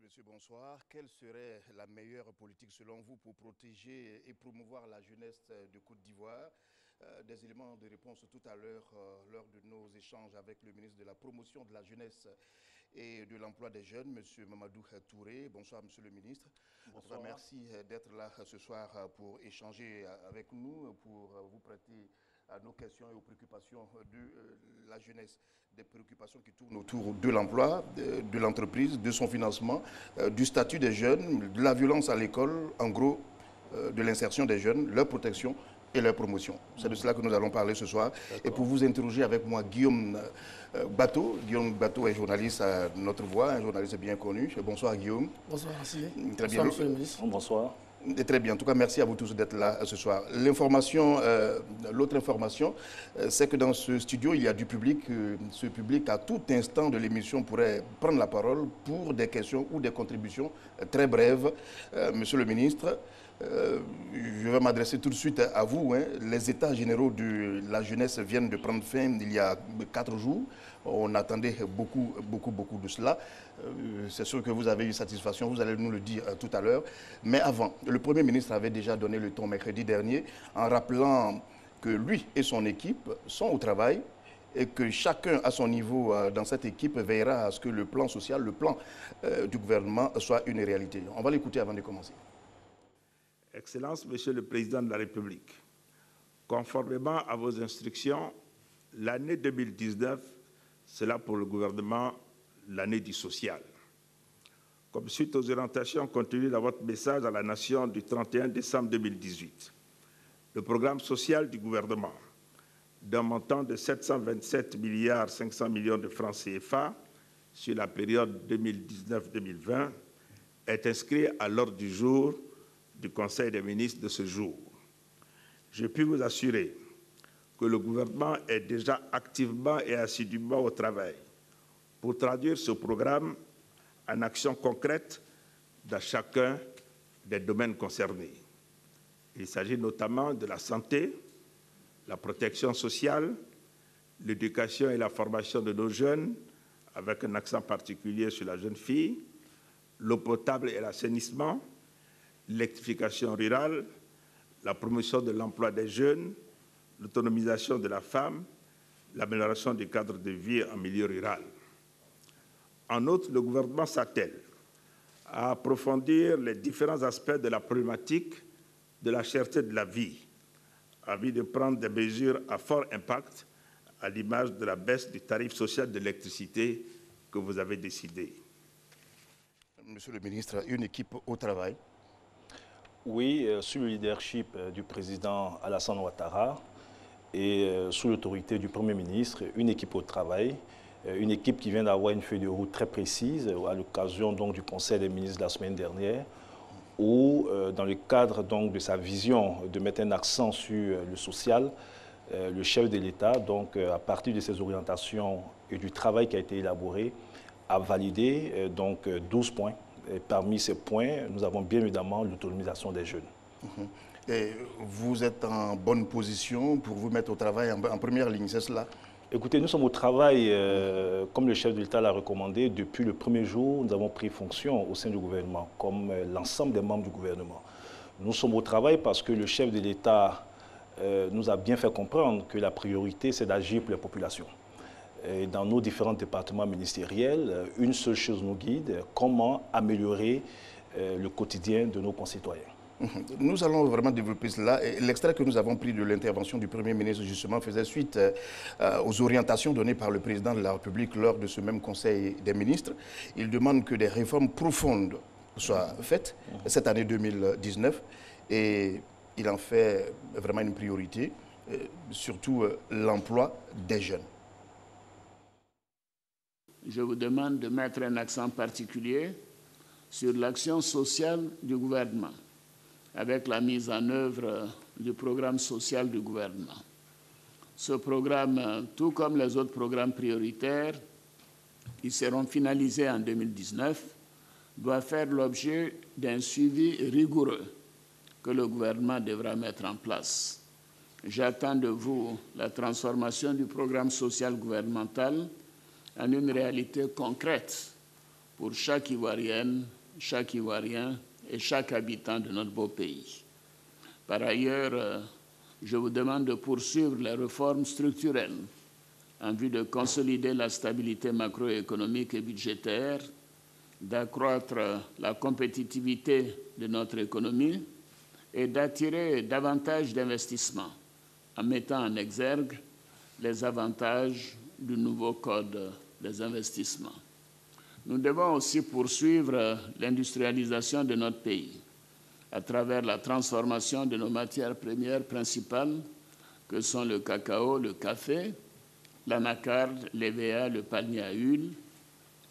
Monsieur, bonsoir. Quelle serait la meilleure politique selon vous pour protéger et promouvoir la jeunesse de Côte d'Ivoire? Des éléments de réponse tout à l'heure lors de nos échanges avec le ministre de la Promotion de la Jeunesse et de l'Emploi des Jeunes, Monsieur Mamadou Touré. Bonsoir, Monsieur le ministre. Bonsoir. Merci d'être là ce soir pour échanger avec nous, pour vous prêter à nos questions et aux préoccupations de la jeunesse, des préoccupations qui tournent autour de l'emploi, de l'entreprise, de son financement, du statut des jeunes, de la violence à l'école, en gros, de l'insertion des jeunes, leur protection et leur promotion. C'est de cela que nous allons parler ce soir. Et pour vous interroger avec moi, Guillaume Bateau. Guillaume Bateau est journaliste à Notre Voix, un journaliste bien connu. Bonsoir Guillaume. Bonsoir Assili. Très bien. Bonsoir Monsieur le ministre. Bonsoir. Très bien. En tout cas, merci à vous tous d'être là ce soir. L'information, l'autre information, c'est que dans ce studio, il y a du public. Ce public, à tout instant de l'émission, pourrait prendre la parole pour des questions ou des contributions très brèves. Monsieur le ministre, je vais m'adresser tout de suite à vous. Les états généraux de la jeunesse viennent de prendre fin il y a 4 jours. On attendait beaucoup de cela. C'est sûr que vous avez eu satisfaction, vous allez nous le dire tout à l'heure. Mais avant, le Premier ministre avait déjà donné le ton mercredi dernier en rappelant que lui et son équipe sont au travail et que chacun à son niveau dans cette équipe veillera à ce que le plan social, le plan du gouvernement soit une réalité. On va l'écouter avant de commencer. Excellences, Monsieur le Président de la République, conformément à vos instructions, l'année 2019 sera pour le gouvernement l'année du social. Comme suite aux orientations contenues dans votre message à la Nation du 31 décembre 2018, le programme social du gouvernement, d'un montant de 727 milliards 500 millions de francs CFA sur la période 2019-2020, est inscrit à l'ordre du jour du Conseil des ministres de ce jour. Je puis vous assurer que le gouvernement est déjà activement et assidûment au travail pour traduire ce programme en actions concrètes dans chacun des domaines concernés. Il s'agit notamment de la santé, la protection sociale, l'éducation et la formation de nos jeunes, avec un accent particulier sur la jeune fille, l'eau potable et l'assainissement, l'électrification rurale, la promotion de l'emploi des jeunes, l'autonomisation de la femme, l'amélioration du cadre de vie en milieu rural. En outre, le gouvernement s'attelle à approfondir les différents aspects de la problématique de la cherté de la vie, envie de prendre des mesures à fort impact, à l'image de la baisse du tarif social de l'électricité que vous avez décidé. Monsieur le ministre, une équipe au travail. Oui, sous le leadership du président Alassane Ouattara et sous l'autorité du Premier ministre, une équipe au travail, une équipe qui vient d'avoir une feuille de route très précise à l'occasion du Conseil des ministres de la semaine dernière, où, dans le cadre de sa vision de mettre un accent sur le social, le chef de l'État, à partir de ses orientations et du travail qui a été élaboré, a validé 12 points. Et parmi ces points, nous avons bien évidemment l'autonomisation des jeunes. Et vous êtes en bonne position pour vous mettre au travail en première ligne, c'est cela? Écoutez, nous sommes au travail, comme le chef de l'État l'a recommandé, depuis le premier jour, nous avons pris fonction au sein du gouvernement, comme l'ensemble des membres du gouvernement. Nous sommes au travail parce que le chef de l'État nous a bien fait comprendre que la priorité, c'est d'agir pour les populations. Et dans nos différents départements ministériels, une seule chose nous guide, comment améliorer le quotidien de nos concitoyens. Nous allons vraiment développer cela. L'extrait que nous avons pris de l'intervention du Premier ministre, justement, faisait suite aux orientations données par le président de la République lors de ce même Conseil des ministres. Il demande que des réformes profondes soient faites cette année 2019 et il en fait vraiment une priorité, surtout l'emploi des jeunes. Je vous demande de mettre un accent particulier sur l'action sociale du gouvernement, avec la mise en œuvre du programme social du gouvernement. Ce programme, tout comme les autres programmes prioritaires, qui seront finalisés en 2019, doit faire l'objet d'un suivi rigoureux que le gouvernement devra mettre en place. J'attends de vous la transformation du programme social gouvernemental en une réalité concrète pour chaque Ivoirienne, chaque Ivoirien et chaque habitant de notre beau pays. Par ailleurs, je vous demande de poursuivre les réformes structurelles en vue de consolider la stabilité macroéconomique et budgétaire, d'accroître la compétitivité de notre économie et d'attirer davantage d'investissements en mettant en exergue les avantages du nouveau Code des investissements. Nous devons aussi poursuivre l'industrialisation de notre pays à travers la transformation de nos matières premières principales que sont le cacao, le café, l'anacarde, l'EVA, le palmier à huile,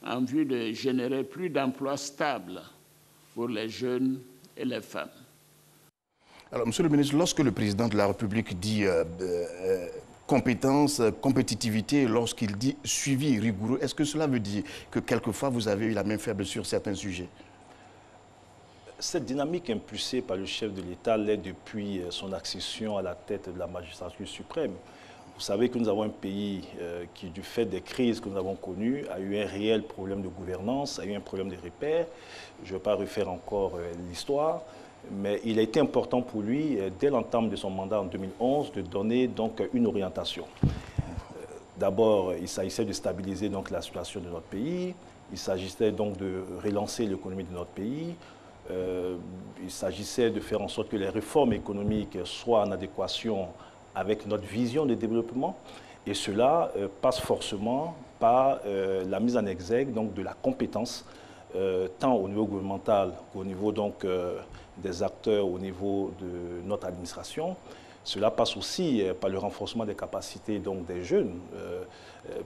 en vue de générer plus d'emplois stables pour les jeunes et les femmes. Alors, Monsieur le ministre, lorsque le président de la République dit compétence, compétitivité, lorsqu'il dit suivi rigoureux, est-ce que cela veut dire que quelquefois vous avez eu la main faible sur certains sujets? Cette dynamique impulsée par le chef de l'État l'est depuis son accession à la tête de la magistrature suprême. Vous savez que nous avons un pays qui, du fait des crises que nous avons connues, a eu un réel problème de gouvernance, a eu un problème de repères. Je ne vais pas refaire encore l'histoire, mais il a été important pour lui, dès l'entame de son mandat en 2011, de donner donc une orientation. D'abord, il s'agissait de stabiliser donc la situation de notre pays, il s'agissait donc de relancer l'économie de notre pays, il s'agissait de faire en sorte que les réformes économiques soient en adéquation avec notre vision de développement, et cela passe forcément par la mise en exergue donc, de la compétence, tant au niveau gouvernemental qu'au niveau donc, des acteurs, au niveau de notre administration. Cela passe aussi par le renforcement des capacités donc, des jeunes,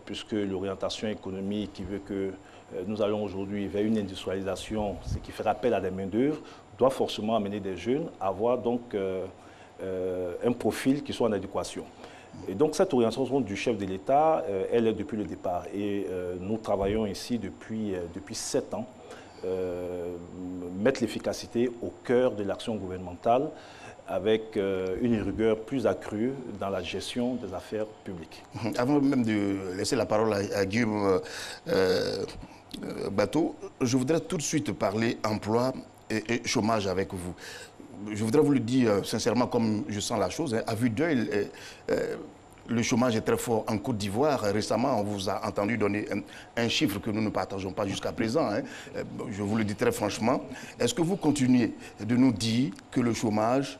puisque l'orientation économique qui veut que nous allons aujourd'hui vers une industrialisation, ce qui fait appel à des main-d'œuvre, doit forcément amener des jeunes à avoir donc un profil qui soit en adéquation. Et donc cette orientation du chef de l'État, elle est depuis le départ. Et nous travaillons ici depuis 7 ans, mettre l'efficacité au cœur de l'action gouvernementale avec une rigueur plus accrue dans la gestion des affaires publiques. Avant même de laisser la parole à Guillaume Bateau, je voudrais tout de suite parler emploi et chômage avec vous. Je voudrais vous le dire sincèrement comme je sens la chose. À vue d'œil, le chômage est très fort en Côte d'Ivoire. Récemment, on vous a entendu donner un chiffre que nous ne partageons pas jusqu'à présent. Je vous le dis très franchement. Est-ce que vous continuez de nous dire que le chômage,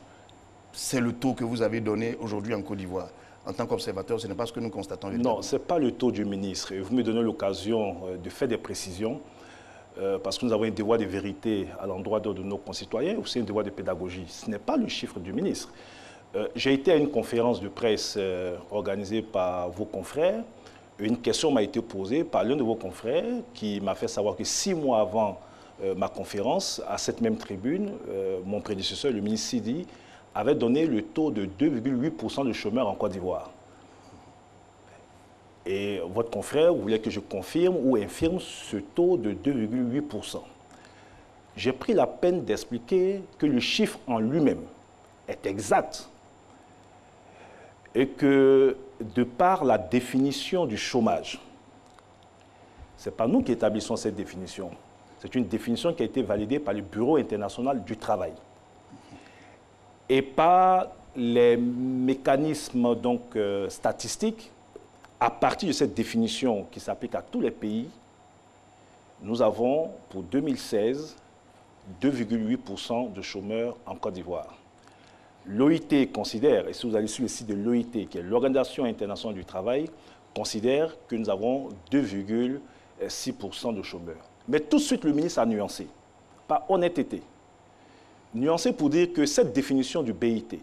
c'est le taux que vous avez donné aujourd'hui en Côte d'Ivoire? En tant qu'observateur, ce n'est pas ce que nous constatons. Non, ce n'est pas le taux du ministre. Et vous me donnez l'occasion de faire des précisions. Parce que nous avons un devoir de vérité à l'endroit de nos concitoyens, aussi un devoir de pédagogie. Ce n'est pas le chiffre du ministre. J'ai été à une conférence de presse organisée par vos confrères. Une question m'a été posée par l'un de vos confrères qui m'a fait savoir que 6 mois avant ma conférence, à cette même tribune, mon prédécesseur, le ministre Sidi, avait donné le taux de 2,8% de chômeurs en Côte d'Ivoire. Et votre confrère voulait que je confirme ou infirme ce taux de 2,8%. J'ai pris la peine d'expliquer que le chiffre en lui-même est exact et que de par la définition du chômage, ce n'est pas nous qui établissons cette définition, c'est une définition qui a été validée par le Bureau international du travail et par les mécanismes donc, statistiques. À partir de cette définition qui s'applique à tous les pays, nous avons pour 2016 2,8% de chômeurs en Côte d'Ivoire. L'OIT considère, et si vous allez sur le site de l'OIT, qui est l'Organisation internationale du travail, considère que nous avons 2,6% de chômeurs. Mais tout de suite, le ministre a nuancé, par honnêteté. Nuancé pour dire que cette définition du BIT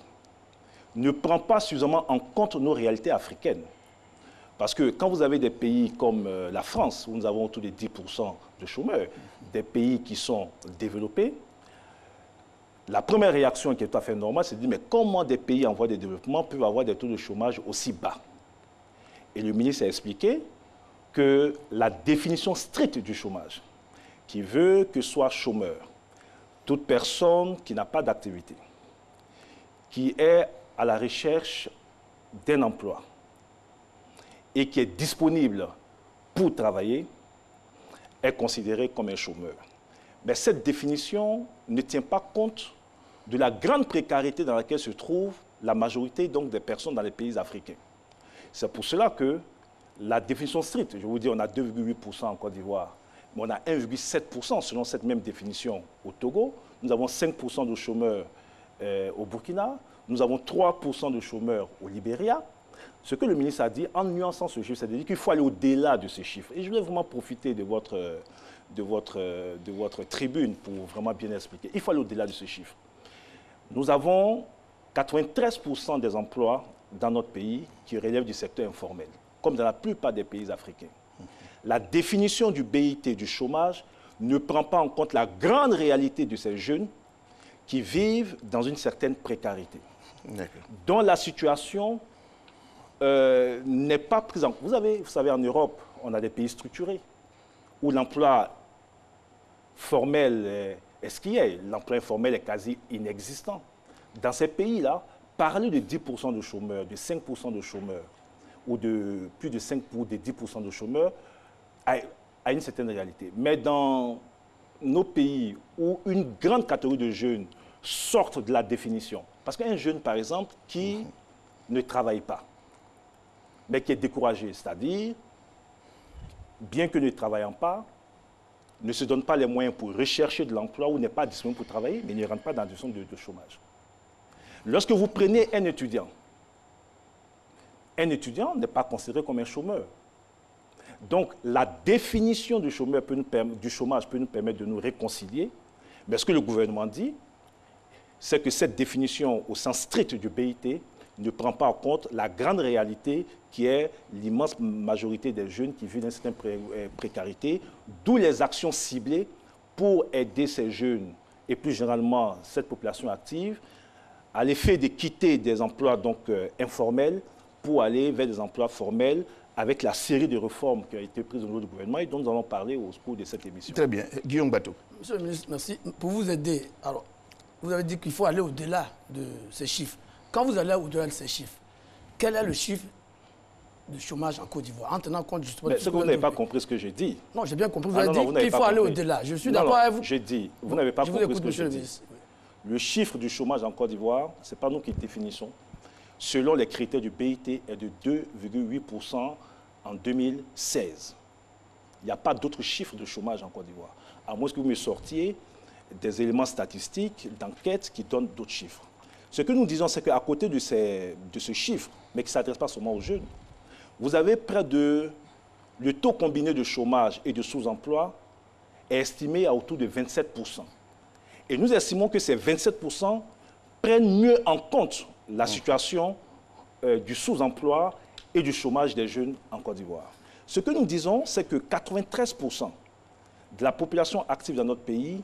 ne prend pas suffisamment en compte nos réalités africaines. Parce que quand vous avez des pays comme la France, où nous avons autour de 10% de chômeurs, des pays qui sont développés, la première réaction qui est tout à fait normale, c'est de dire mais comment des pays en voie de développement peuvent avoir des taux de chômage aussi bas? Et le ministre a expliqué que la définition stricte du chômage, qui veut que soit chômeur toute personne qui n'a pas d'activité, qui est à la recherche d'un emploi, et qui est disponible pour travailler, est considéré comme un chômeur. Mais cette définition ne tient pas compte de la grande précarité dans laquelle se trouve la majorité donc, des personnes dans les pays africains. C'est pour cela que la définition stricte, je vous dis, on a 2,8% en Côte d'Ivoire, mais on a 1,7% selon cette même définition au Togo. Nous avons 5% de chômeurs au Burkina, nous avons 3% de chômeurs au Libéria. Ce que le ministre a dit, en nuançant ce chiffre, c'est-à-dire qu'il faut aller au-delà de ces chiffres. Et je voulais vraiment profiter de votre tribune pour vraiment bien expliquer. Il faut aller au-delà de ce chiffre. Nous avons 93% des emplois dans notre pays qui relèvent du secteur informel, comme dans la plupart des pays africains. La définition du BIT, du chômage, ne prend pas en compte la grande réalité de ces jeunes qui vivent dans une certaine précarité, dont la situation n'est pas prise en compte. Vous savez, en Europe, on a des pays structurés où l'emploi formel est ce qu'il est. L'emploi informel est quasi inexistant. Dans ces pays-là, parler de 10% de chômeurs, de 5% de chômeurs, ou de plus de 5 ou de 10% de chômeurs, a une certaine réalité. Mais dans nos pays où une grande catégorie de jeunes sortent de la définition, parce qu'un jeune, par exemple, qui ne travaille pas, mais qui est découragé, c'est-à-dire, bien que ne travaillant pas, ne se donne pas les moyens pour rechercher de l'emploi ou n'est pas disponible pour travailler, mais ne rentre pas dans la situation de chômage. Lorsque vous prenez un étudiant n'est pas considéré comme un chômeur. Donc, la définition du chômage peut nous permettre de nous réconcilier. Mais ce que le gouvernement dit, c'est que cette définition au sens strict du BIT ne prend pas en compte la grande réalité qui est l'immense majorité des jeunes qui vivent dans une certaine précarité, d'où les actions ciblées pour aider ces jeunes et plus généralement cette population active à l'effet de quitter des emplois donc, informels pour aller vers des emplois formels avec la série de réformes qui a été prise au niveau du gouvernement et dont nous allons parler au cours de cette émission. Très bien. Guillaume Bateau. Monsieur le ministre, merci. Pour vous aider, alors, vous avez dit qu'il faut aller au-delà de ces chiffres. Quand vous allez au-delà de ces chiffres, quel est le chiffre de chômage en Côte d'Ivoire, en tenant compte justement... Mais ce que vous n'avez pas compris ce que j'ai dit. Non, j'ai bien compris. Vous avez dit qu'il faut aller au-delà. Je suis d'accord avec vous. J'ai dit, vous n'avez pas compris ce que j'ai dit. Le chiffre du chômage en Côte d'Ivoire, ce n'est pas nous qui le définissons. Selon les critères du BIT, est de 2,8% en 2016. Il n'y a pas d'autres chiffres de chômage en Côte d'Ivoire. À moins que vous me sortiez des éléments statistiques, d'enquête qui donnent d'autres chiffres. Ce que nous disons, c'est qu'à côté de ce chiffre, mais qui ne s'adresse pas seulement aux jeunes, vous avez près de... Le taux combiné de chômage et de sous-emploi est estimé à autour de 27%. Et nous estimons que ces 27% prennent mieux en compte la situation du sous-emploi et du chômage des jeunes en Côte d'Ivoire. Ce que nous disons, c'est que 93% de la population active dans notre pays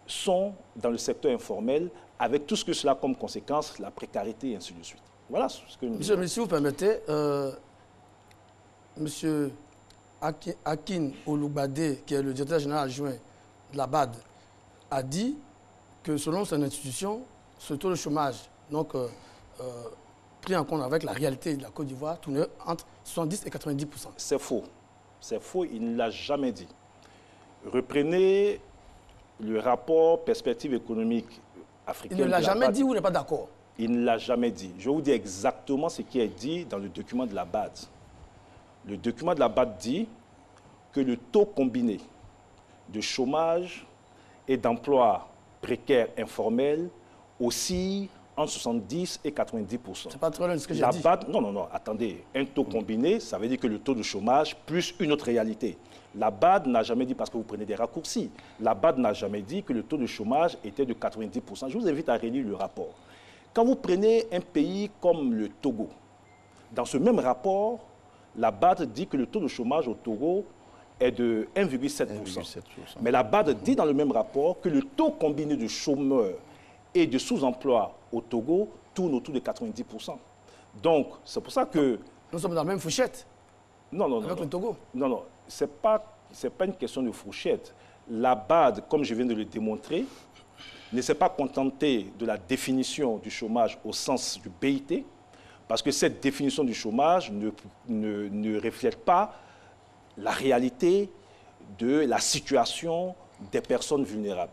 sont dans le secteur informel, avec tout ce que cela a comme conséquence, la précarité et ainsi de suite. Voilà ce que nous disons. Monsieur, si vous permettez, Monsieur Akin Oloubade, qui est le directeur général adjoint de la BAD, a dit que selon son institution, ce taux de chômage, donc pris en compte avec la réalité de la Côte d'Ivoire, tournait entre 70 et 90%. C'est faux. C'est faux, il ne l'a jamais dit. Reprenez le rapport Perspective économique africaine. Il ne l'a jamais dit ou il n'est pas d'accord? Il ne l'a jamais dit. Je vais vous dire exactement ce qui est dit dans le document de la BAD. Le document de la BAD dit que le taux combiné de chômage et d'emploi précaires informels oscille entre 70 et 90%. C'est pas trop loin de ce que j'ai dit. Non, attendez. Un taux combiné, ça veut dire que le taux de chômage plus une autre réalité. La BAD n'a jamais dit, parce que vous prenez des raccourcis, la BAD n'a jamais dit que le taux de chômage était de 90%. Je vous invite à relire le rapport. Quand vous prenez un pays comme le Togo, dans ce même rapport, la BAD dit que le taux de chômage au Togo est de 1,7%. Mais la BAD dit dans le même rapport que le taux combiné de chômeurs et de sous-emploi au Togo tourne autour de 90%. Donc, c'est pour ça que... Nous sommes dans la même fourchette. Non. Avec le Togo. Non, ce n'est pas une question de fourchette. La BAD, comme je viens de le démontrer, ne s'est pas contentée de la définition du chômage au sens du BIT, parce que cette définition du chômage ne reflète pas la réalité de la situation des personnes vulnérables.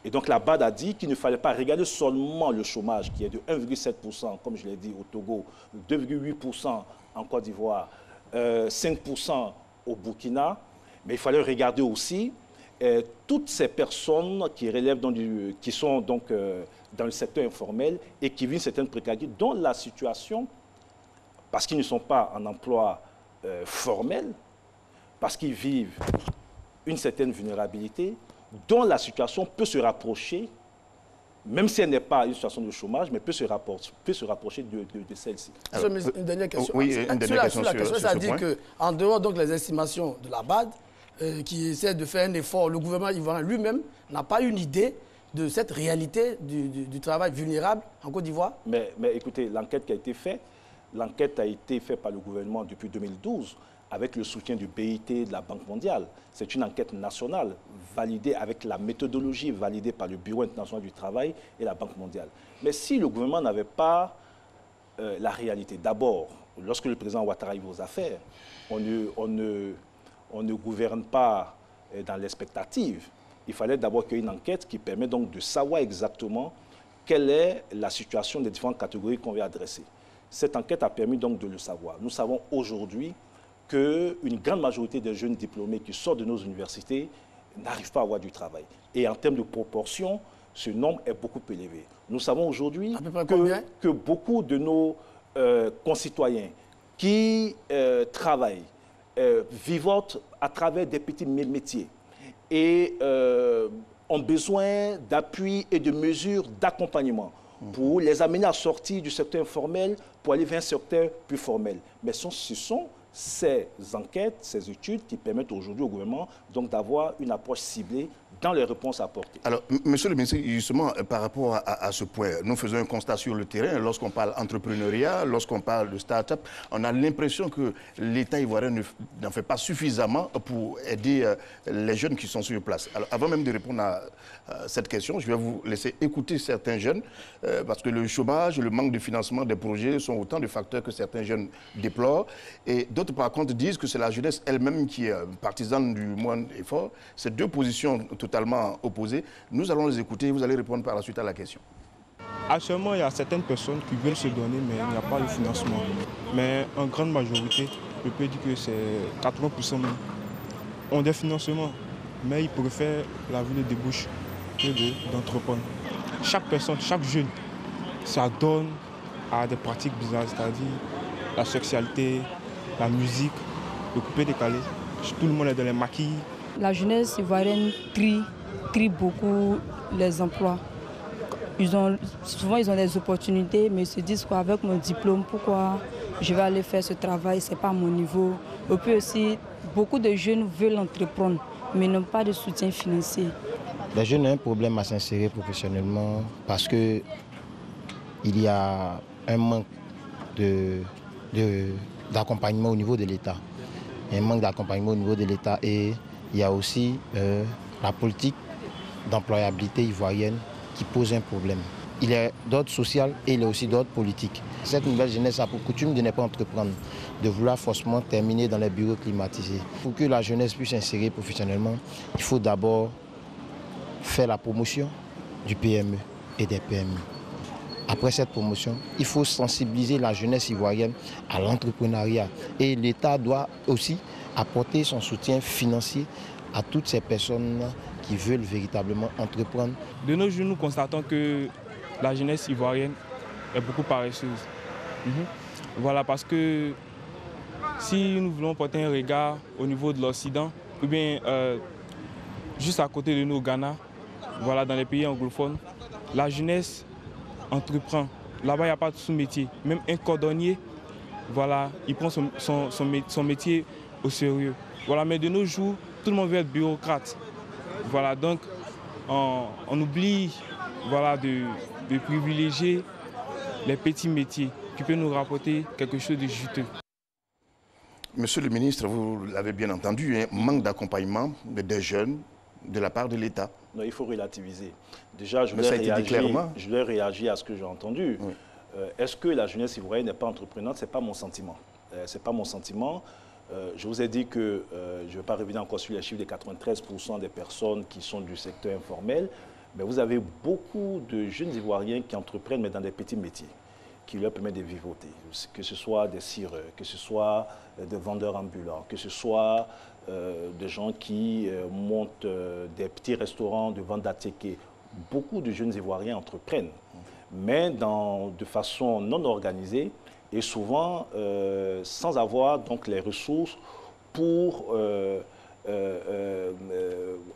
Et donc la BAD a dit qu'il ne fallait pas regarder seulement le chômage qui est de 1,7%, comme je l'ai dit, au Togo, 2,8% en Côte d'Ivoire, 5% au Burkina, mais il fallait regarder aussi toutes ces personnes qui relèvent qui sont donc dans le secteur informel et qui vivent certaines précarités, dont la situation, parce qu'ils ne sont pas en emploi formel, parce qu'ils vivent une certaine vulnérabilité, dont la situation peut se rapprocher, même si elle n'est pas une situation de chômage, mais peut se rapprocher de celle-ci. Une dernière question. Oui, une dernière question sur la question, ça dit point. qu'en dehors donc, les estimations de la BAD, qui essaie de faire un effort, le gouvernement ivoirien lui-même n'a pas une idée de cette réalité du travail vulnérable en Côte d'Ivoire. Mais écoutez, l'enquête qui a été faite, l'enquête a été faite par le gouvernement depuis 2012, avec le soutien du BIT, de la Banque mondiale. C'est une enquête nationale, validée avec la méthodologie validée par le Bureau international du travail et la Banque mondiale. Mais si le gouvernement n'avait pas la réalité, d'abord, lorsque le président Ouattara arrive aux affaires, on ne gouverne pas dans l'expectative. Il fallait d'abord qu'il y ait une enquête qui permet donc de savoir exactement quelle est la situation des différentes catégories qu'on veut adresser. Cette enquête a permis donc de le savoir. Nous savons aujourd'hui qu'une grande majorité des jeunes diplômés qui sortent de nos universités n'arrivent pas à avoir du travail. Et en termes de proportion, ce nombre est beaucoup plus élevé. Nous savons aujourd'hui que beaucoup de nos concitoyens qui travaillent, vivotent à travers des petits métiers et ont besoin d'appui et de mesures d'accompagnement pour les amener à sortir du secteur informel pour aller vers un secteur plus formel. Mais ce sont ces enquêtes, ces études qui permettent aujourd'hui au gouvernement donc d'avoir une approche ciblée dans les réponses apportées. Alors, monsieur le ministre, justement, par rapport à ce point, nous faisons un constat sur le terrain. Lorsqu'on parle entrepreneuriat, lorsqu'on parle de start-up, on a l'impression que l'État ivoirien n'en fait pas suffisamment pour aider les jeunes qui sont sur place. Alors, avant même de répondre à cette question, je vais vous laisser écouter certains jeunes, parce que le chômage, le manque de financement des projets sont autant de facteurs que certains jeunes déplorent. Et d'autres, par contre, disent que c'est la jeunesse elle-même qui est partisane du moindre effort. Ces deux positions totalement opposées. Nous allons les écouter et vous allez répondre par la suite à la question. Actuellement, il y a certaines personnes qui veulent se donner, mais il n'y a pas de financement. Mais en grande majorité, je peux dire que c'est 80% même, ont des financements, mais ils préfèrent la vie de débouche que d'entreprendre. Chaque personne, chaque jeune, ça donne à des pratiques bizarres, c'est-à-dire la sexualité, la musique, le coupé décalé. Tout le monde est dans les maquilles. La jeunesse ivoirienne trie beaucoup les emplois. Souvent, ils ont des opportunités, mais ils se disent qu'avec mon diplôme, pourquoi je vais aller faire ce travail, ce n'est pas à mon niveau. Et puis aussi, beaucoup de jeunes veulent entreprendre, mais n'ont pas de soutien financier. Les jeunes ont un problème à s'insérer professionnellement parce qu'il y a un manque d'accompagnement au niveau de l'État. Un manque d'accompagnement au niveau de l'État et il y a aussi la politique d'employabilité ivoirienne qui pose un problème. Il est d'ordre social et il est aussi d'ordre politique. Cette nouvelle jeunesse a pour coutume de ne pas entreprendre, de vouloir forcément terminer dans les bureaux climatisés. Pour que la jeunesse puisse s'insérer professionnellement, il faut d'abord faire la promotion du PME et des PME. Après cette promotion, il faut sensibiliser la jeunesse ivoirienne à l'entrepreneuriat. Et l'État doit aussi apporter son soutien financier à toutes ces personnes qui veulent véritablement entreprendre. De nos jours, nous constatons que la jeunesse ivoirienne est beaucoup paresseuse. Voilà, parce que si nous voulons porter un regard au niveau de l'Occident, ou bien juste à côté de nous au Ghana, voilà, dans les pays anglophones, la jeunesse entreprend. Là-bas, il n'y a pas de sous-métier. Même un cordonnier, voilà, il prend son métier au sérieux. Voilà, mais de nos jours, tout le monde veut être bureaucrate. Voilà, donc on oublie voilà, de privilégier les petits métiers qui peuvent nous rapporter quelque chose de juteux. Monsieur le ministre, vous l'avez bien entendu, un manque d'accompagnement des jeunes de la part de l'État. Non, il faut relativiser. Déjà, je voulais réagir à ce que j'ai entendu. Oui. Est-ce que la jeunesse ivoirienne n'est pas entreprenante? Ce n'est pas mon sentiment. Ce n'est pas mon sentiment. Je vous ai dit que je ne vais pas revenir encore sur les chiffres des 93% des personnes qui sont du secteur informel, mais vous avez beaucoup de jeunes Ivoiriens qui entreprennent, mais dans des petits métiers, qui leur permettent de vivoter, que ce soit des cireurs, que ce soit des vendeurs ambulants, que ce soit des gens qui montent des petits restaurants de vente d'attiqués. Beaucoup de jeunes Ivoiriens entreprennent, mais de façon non organisée et souvent sans avoir donc les ressources pour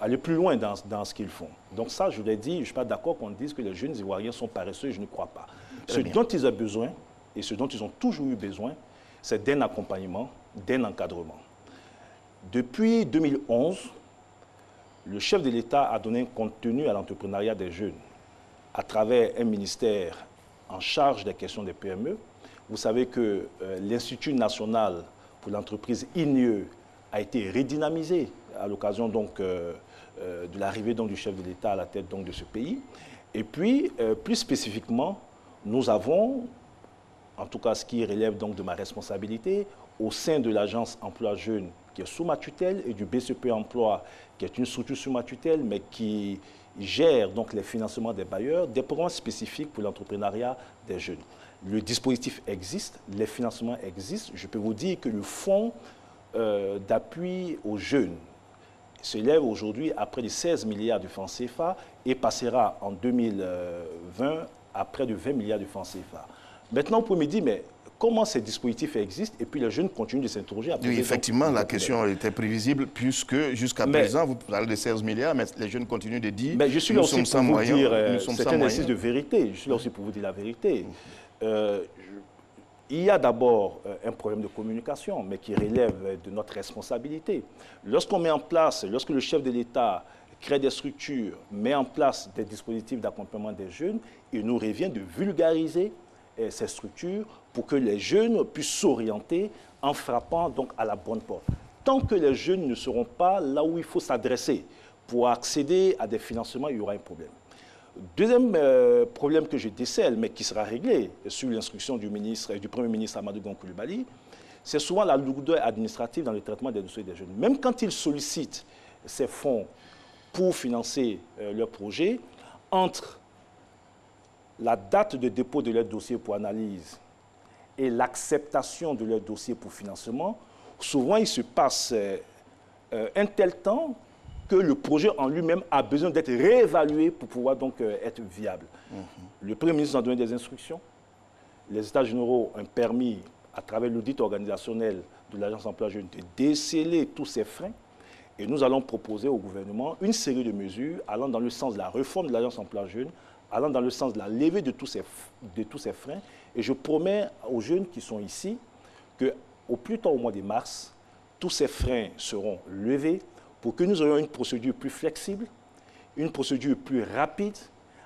aller plus loin dans ce qu'ils font. Donc ça, je l'ai dit, je ne suis pas d'accord qu'on dise que les jeunes Ivoiriens sont paresseux, je ne crois pas. Ce dont ils ont besoin, et ce dont ils ont toujours eu besoin, c'est d'un accompagnement, d'un encadrement. Depuis 2011, le chef de l'État a donné un contenu à l'entrepreneuriat des jeunes à travers un ministère en charge des questions des PME. Vous savez que l'Institut national pour l'entreprise INIE a été redynamisé à l'occasion donc de l'arrivée du chef de l'État à la tête donc de ce pays. Et puis, plus spécifiquement, nous avons, en tout cas ce qui relève donc de ma responsabilité, au sein de l'agence Emploi Jeunes qui est sous ma tutelle et du BCP Emploi qui est une structure sous ma tutelle mais qui gère donc les financements des bailleurs, des programmes spécifiques pour l'entrepreneuriat des jeunes. Le dispositif existe, les financements existent. Je peux vous dire que le fonds d'appui aux jeunes s'élève aujourd'hui à près de 16 milliards de francs CFA et passera en 2020 à près de 20 milliards de francs CFA. Maintenant, vous pouvez me dire, mais comment ces dispositifs existent et puis les jeunes continuent de s'interroger. Oui, effectivement, la question était prévisible puisque jusqu'à présent, vous parlez de 16 milliards, mais les jeunes continuent de dire... Mais je suis là aussi pour vous dire, c'est un exercice de vérité, je suis là aussi pour vous dire la vérité. Il y a d'abord un problème de communication, mais qui relève de notre responsabilité. Lorsqu'on met en place, lorsque le chef de l'État crée des structures, met en place des dispositifs d'accompagnement des jeunes, il nous revient de vulgariser ces structures pour que les jeunes puissent s'orienter en frappant donc à la bonne porte. Tant que les jeunes ne seront pas là où il faut s'adresser pour accéder à des financements, il y aura un problème. Deuxième problème que je décèle, mais qui sera réglé sur l'instruction du Premier ministre Amadou Gon Coulibaly, c'est souvent la lourdeur administrative dans le traitement des dossiers des jeunes. Même quand ils sollicitent ces fonds pour financer leurs projets, entre la date de dépôt de leur dossier pour analyse et l'acceptation de leur dossier pour financement, souvent il se passe un tel temps que le projet en lui-même a besoin d'être réévalué pour pouvoir donc être viable. Le Premier ministre a donné des instructions. Les États généraux ont permis, à travers l'audit organisationnel de l'Agence Emploi Jeunes, de déceler tous ces freins. Et nous allons proposer au gouvernement une série de mesures allant dans le sens de la réforme de l'Agence Emploi Jeunes, allant dans le sens de la levée de tous ces freins. Et je promets aux jeunes qui sont ici qu'au plus tard au mois de mars, tous ces freins seront levés pour que nous ayons une procédure plus flexible, une procédure plus rapide,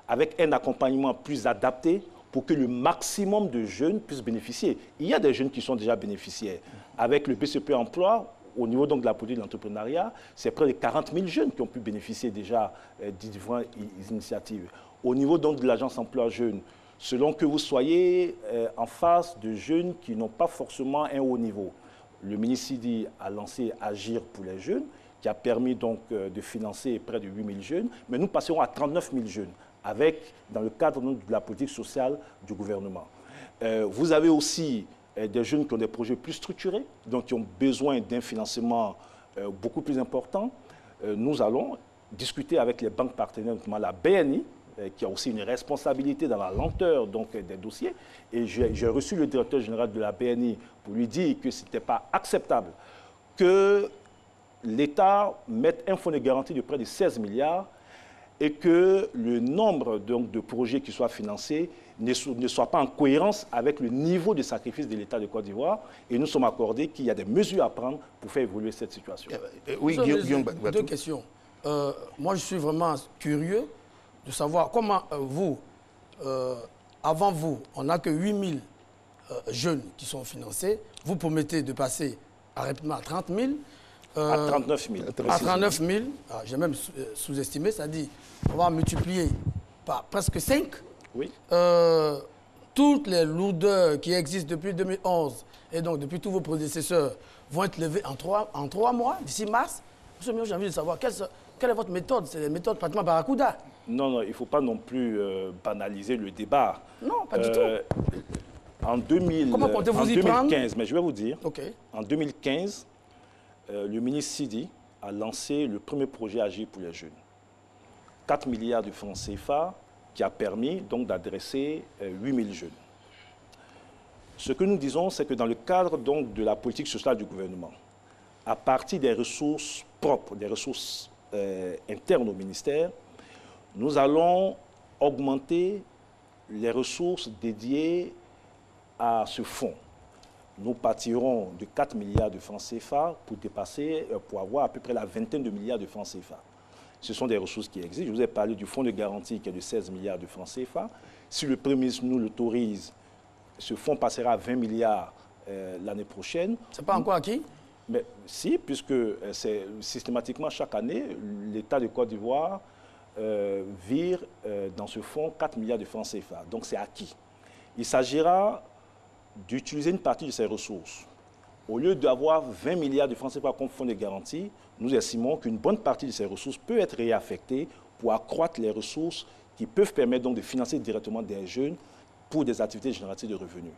avec un accompagnement plus adapté pour que le maximum de jeunes puissent bénéficier. Il y a des jeunes qui sont déjà bénéficiaires. Avec le BCP Emploi, au niveau donc de la politique de l'entrepreneuriat, c'est près de 40 000 jeunes qui ont pu bénéficier déjà de différentes initiatives. Au niveau donc de l'Agence Emploi Jeunes, selon que vous soyez en face de jeunes qui n'ont pas forcément un haut niveau, le ministre Sidi a lancé Agir pour les jeunes, qui a permis donc de financer près de 8 000 jeunes, mais nous passerons à 39 000 jeunes, dans le cadre de la politique sociale du gouvernement. Vous avez aussi des jeunes qui ont des projets plus structurés, donc qui ont besoin d'un financement beaucoup plus important. Nous allons discuter avec les banques partenaires, notamment la BNI, qui a aussi une responsabilité dans la lenteur donc, des dossiers. Et j'ai reçu le directeur général de la BNI pour lui dire que ce n'était pas acceptable que l'État mette un fonds de garantie de près de 16 milliards et que le nombre donc, de projets qui soient financés ne soit pas en cohérence avec le niveau de sacrifice de l'État de Côte d'Ivoire. Et nous sommes accordés qu'il y a des mesures à prendre pour faire évoluer cette situation. Oui, Guillaume, deux questions. Moi, je suis vraiment curieux de savoir comment vous, avant vous, on n'a que 8 000 jeunes qui sont financés. Vous promettez de passer rapidement à 30 000. À 39 000. À 39 000. J'ai même sous-estimé, c'est-à-dire on va multiplier par presque 5. Oui. toutes les lourdeurs qui existent depuis 2011 et donc depuis tous vos prédécesseurs vont être levées en 3 mois, d'ici mars. Monsieur le ministre, j'ai envie de savoir quelle est votre méthode? C'est la méthode pratiquement Barracuda. Non, il ne faut pas non plus banaliser le débat. Non, pas du tout. En 2015, mais je vais vous dire, en 2015, le ministre Sidi a lancé le premier projet Agir pour les jeunes. 4 milliards de francs CFA qui a permis donc d'adresser 8000 jeunes. Ce que nous disons, c'est que dans le cadre donc de la politique sociale du gouvernement, à partir des ressources propres, des ressources internes au ministère, nous allons augmenter les ressources dédiées à ce fonds. Nous partirons de 4 milliards de francs CFA pour avoir à peu près la vingtaine de milliards de francs CFA. Ce sont des ressources qui existent. Je vous ai parlé du fonds de garantie qui est de 16 milliards de francs CFA. Si le Premier ministre nous l'autorise, ce fonds passera à 20 milliards l'année prochaine. Ce n'est pas encore acquis? Mais si, puisque c'est systématiquement chaque année, l'État de Côte d'Ivoire vire dans ce fonds 4 milliards de francs CFA. Donc c'est acquis. Il s'agira d'utiliser une partie de ces ressources. Au lieu d'avoir 20 milliards de francs CFA comme fonds de garantie, nous estimons qu'une bonne partie de ces ressources peut être réaffectée pour accroître les ressources qui peuvent permettre donc de financer directement des jeunes pour des activités génératives de revenus.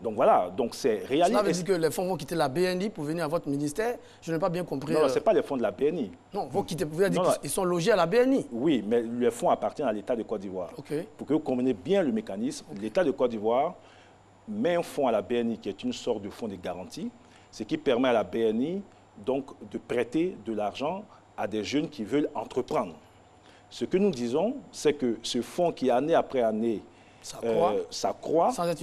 Donc voilà, donc c'est réaliste. Cela veut dire que les fonds vont quitter la BNI pour venir à votre ministère? Je n'ai pas bien compris. Non, ce n'est pas les fonds de la BNI. Non, vous avez dit qu'ils sont logés à la BNI? Oui, mais les fonds appartiennent à l'État de Côte d'Ivoire. Pour que vous compreniez bien le mécanisme, l'État de Côte d'Ivoire met un fonds à la BNI qui est une sorte de fonds de garantie, ce qui permet à la BNI donc de prêter de l'argent à des jeunes qui veulent entreprendre. Ce que nous disons, c'est que ce fonds qui, année après année, ça croît sans être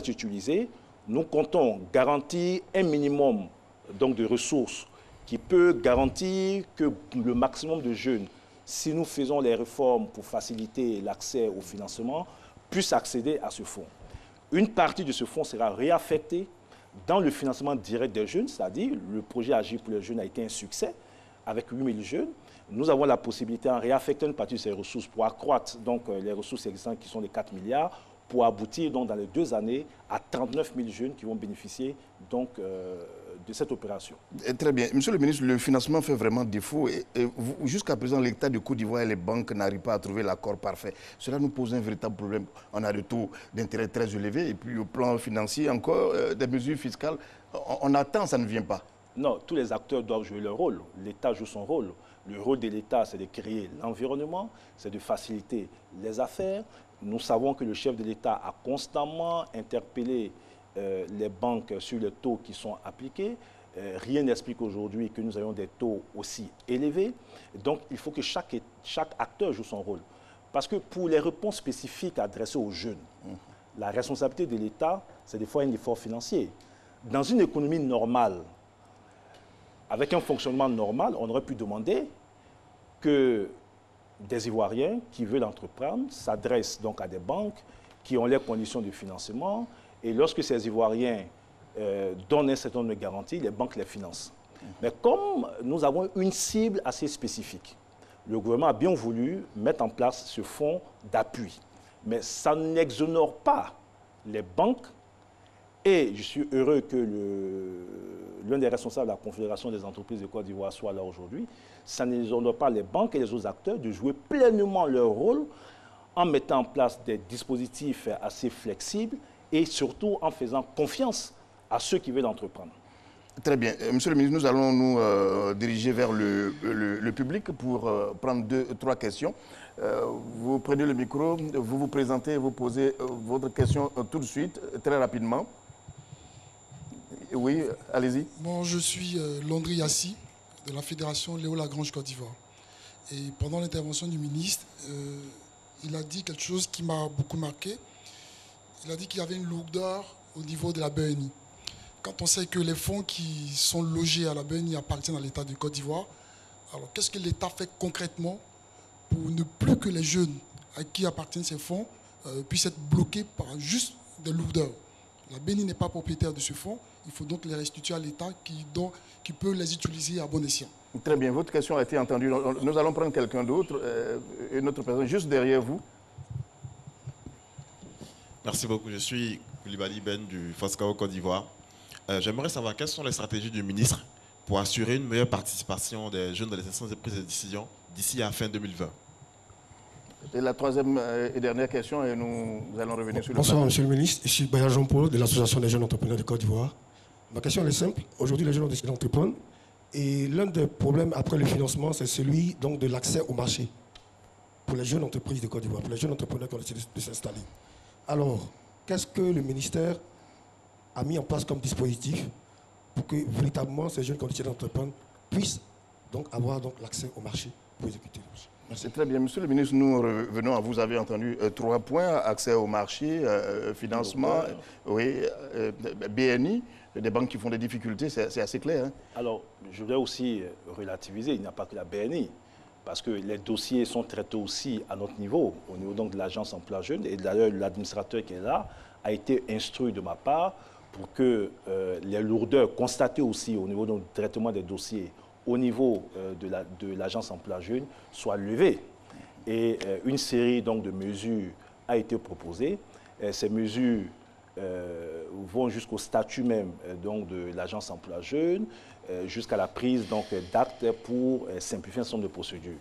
utilisé. Nous comptons garantir un minimum donc, de ressources qui peut garantir que le maximum de jeunes, si nous faisons les réformes pour faciliter l'accès au financement, puissent accéder à ce fonds. Une partie de ce fonds sera réaffectée dans le financement direct des jeunes, c'est-à-dire le projet Agir pour les jeunes a été un succès avec 8000 jeunes. Nous avons la possibilité de réaffecter une partie de ces ressources pour accroître donc, les ressources existantes qui sont les 4 milliards pour aboutir donc, dans les 2 années à 39 000 jeunes qui vont bénéficier donc, de cette opération. Très bien. Monsieur le ministre, le financement fait vraiment défaut. Jusqu'à présent, l'État de Côte d'Ivoire et les banques n'arrivent pas à trouver l'accord parfait. Cela nous pose un véritable problème. On a des taux d'intérêt très élevés et puis au plan financier, encore des mesures fiscales. On attend, ça ne vient pas. Non, tous les acteurs doivent jouer leur rôle. L'État joue son rôle. Le rôle de l'État, c'est de créer l'environnement, c'est de faciliter les affaires. Nous savons que le chef de l'État a constamment interpellé les banques sur les taux qui sont appliqués. Rien n'explique aujourd'hui que nous ayons des taux aussi élevés. Donc, il faut que chaque acteur joue son rôle. Parce que pour les réponses spécifiques adressées aux jeunes, la responsabilité de l'État, c'est de faire un effort financier. Dans une économie normale, avec un fonctionnement normal, on aurait pu demander que des Ivoiriens qui veulent entreprendre s'adressent donc à des banques qui ont les conditions de financement et lorsque ces Ivoiriens donnent un certain nombre de garanties, les banques les financent. Mais comme nous avons une cible assez spécifique, le gouvernement a bien voulu mettre en place ce fonds d'appui. Mais ça n'exonère pas les banques et je suis heureux que l'un des responsables de la Confédération des entreprises de Côte d'Ivoire soit là aujourd'hui. Ça n'exonère pas les banques et les autres acteurs de jouer pleinement leur rôle en mettant en place des dispositifs assez flexibles et surtout en faisant confiance à ceux qui veulent entreprendre. Très bien. Monsieur le ministre, nous allons nous diriger vers le public pour prendre 2-3 questions. Vous prenez le micro, vous vous présentez, vous posez votre question tout de suite, très rapidement. Oui, allez-y. Bon, je suis Landry Yassi, de la Fédération Léo Lagrange Côte d'Ivoire. Et pendant l'intervention du ministre, il a dit quelque chose qui m'a beaucoup marqué. Il a dit qu'il y avait une lourdeur au niveau de la BNI. Quand on sait que les fonds qui sont logés à la BNI appartiennent à l'État de Côte d'Ivoire, alors qu'est-ce que l'État fait concrètement pour ne plus que les jeunes à qui appartiennent ces fonds puissent être bloqués par juste des lourdeurs? La BNI n'est pas propriétaire de ce fonds. Il faut donc les restituer à l'État qui peut les utiliser à bon escient. Très bien, votre question a été entendue. Nous allons prendre quelqu'un d'autre, une autre personne juste derrière vous. Merci beaucoup. Je suis Koulibaly Ben du Foscao Côte d'Ivoire. J'aimerais savoir quelles sont les stratégies du ministre pour assurer une meilleure participation des jeunes dans les instances de prise de décision d'ici à fin 2020. Et la troisième et dernière question, et nous allons revenir sur le... Bonsoir, Monsieur le ministre. Je suis Baya Jean-Paul de l'Association des jeunes entrepreneurs de Côte d'Ivoire. Ma question est simple. Aujourd'hui, les jeunes ont décidé d'entreprendre. Et l'un des problèmes après le financement, c'est celui donc, de l'accès au marché pour les jeunes entreprises de Côte d'Ivoire, pour les jeunes entrepreneurs qui ont décidé de s'installer. Alors, qu'est-ce que le ministère a mis en place comme dispositif pour que véritablement ces jeunes qui ont décidé d'entreprendre puissent donc avoir l'accès au marché pour exécuter le marché? Merci. Très bien. Monsieur le ministre, nous revenons à vous. Avez entendu 3 points: accès au marché, financement, oui, BNI, des banques qui font des difficultés, c'est assez clair. Hein? Alors, je voudrais aussi relativiser, il n'y a pas que la BNI, parce que les dossiers sont traités aussi à notre niveau, au niveau donc de l'agence emploi jeune, et d'ailleurs l'administrateur qui est là a été instruit de ma part pour que les lourdeurs constatées aussi au niveau du traitement des dossiers au niveau de l'agence emploi jeune soit levée. Et une série donc, de mesures a été proposée. Ces mesures vont jusqu'au statut même donc, de l'agence emploi jeune, jusqu'à la prise d'actes pour simplifier un certain nombre de procédures.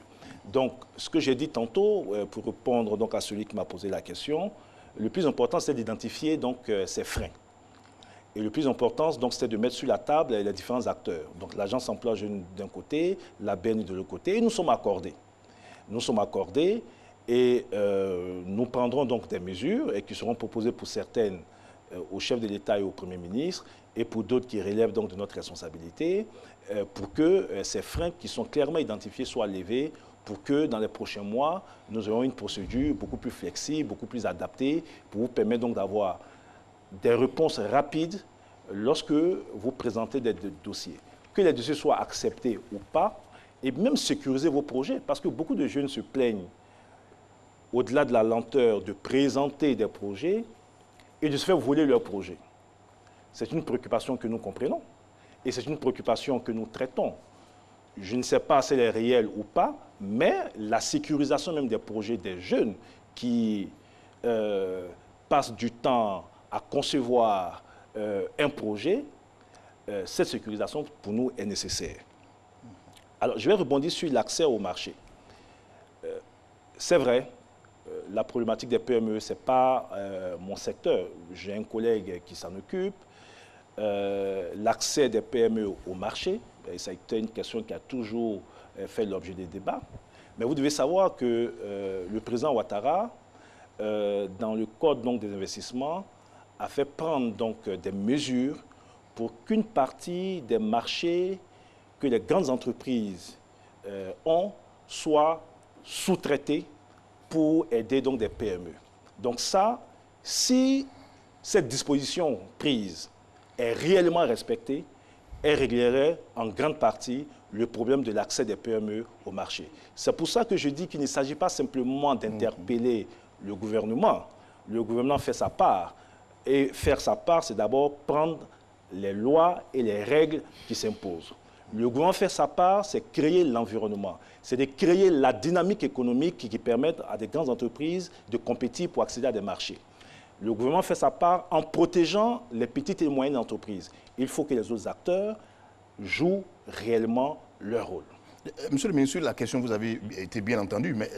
Donc, ce que j'ai dit tantôt, pour répondre donc, à celui qui m'a posé la question, le plus important, c'est d'identifier ces freins. Et le plus important, c'est de mettre sur la table les différents acteurs. Donc, l'agence emploi jeune d'un côté, la BNI de l'autre côté, et nous sommes accordés. Nous sommes accordés et nous prendrons donc des mesures et qui seront proposées pour certaines au chef de l'État et au Premier ministre, et pour d'autres qui relèvent donc de notre responsabilité, pour que ces freins qui sont clairement identifiés soient levés, pour que dans les prochains mois, nous ayons une procédure beaucoup plus flexible, beaucoup plus adaptée, pour vous permettre donc d'avoir des réponses rapides lorsque vous présentez des dossiers. Que les dossiers soient acceptés ou pas, et même sécuriser vos projets, parce que beaucoup de jeunes se plaignent, au-delà de la lenteur, de présenter des projets et de se faire voler leurs projets. C'est une préoccupation que nous comprenons et c'est une préoccupation que nous traitons. Je ne sais pas si elle est réelle ou pas, mais la sécurisation même des projets des jeunes qui passent du temps à concevoir un projet, cette sécurisation pour nous est nécessaire. Alors, je vais rebondir sur l'accès au marché. C'est vrai, la problématique des PME, ce n'est pas mon secteur. J'ai un collègue qui s'en occupe. L'accès des PME au marché, ça a été une question qui a toujours fait l'objet des débats. Mais vous devez savoir que le président Ouattara, dans le code donc, des investissements, a fait prendre donc, des mesures pour qu'une partie des marchés que les grandes entreprises ont soit sous-traités pour aider donc, des PME. Donc ça, si cette disposition prise est réellement respectée, elle réglerait en grande partie le problème de l'accès des PME au marché. C'est pour ça que je dis qu'il ne s'agit pas simplement d'interpeller le gouvernement. Le gouvernement fait sa part. Et faire sa part, c'est d'abord prendre les lois et les règles qui s'imposent. Le gouvernement fait sa part, c'est créer l'environnement. C'est de créer la dynamique économique qui permet à des grandes entreprises de compétir pour accéder à des marchés. Le gouvernement fait sa part en protégeant les petites et moyennes entreprises. Il faut que les autres acteurs jouent réellement leur rôle. Monsieur le ministre, la question vous avez été bien entendue, mais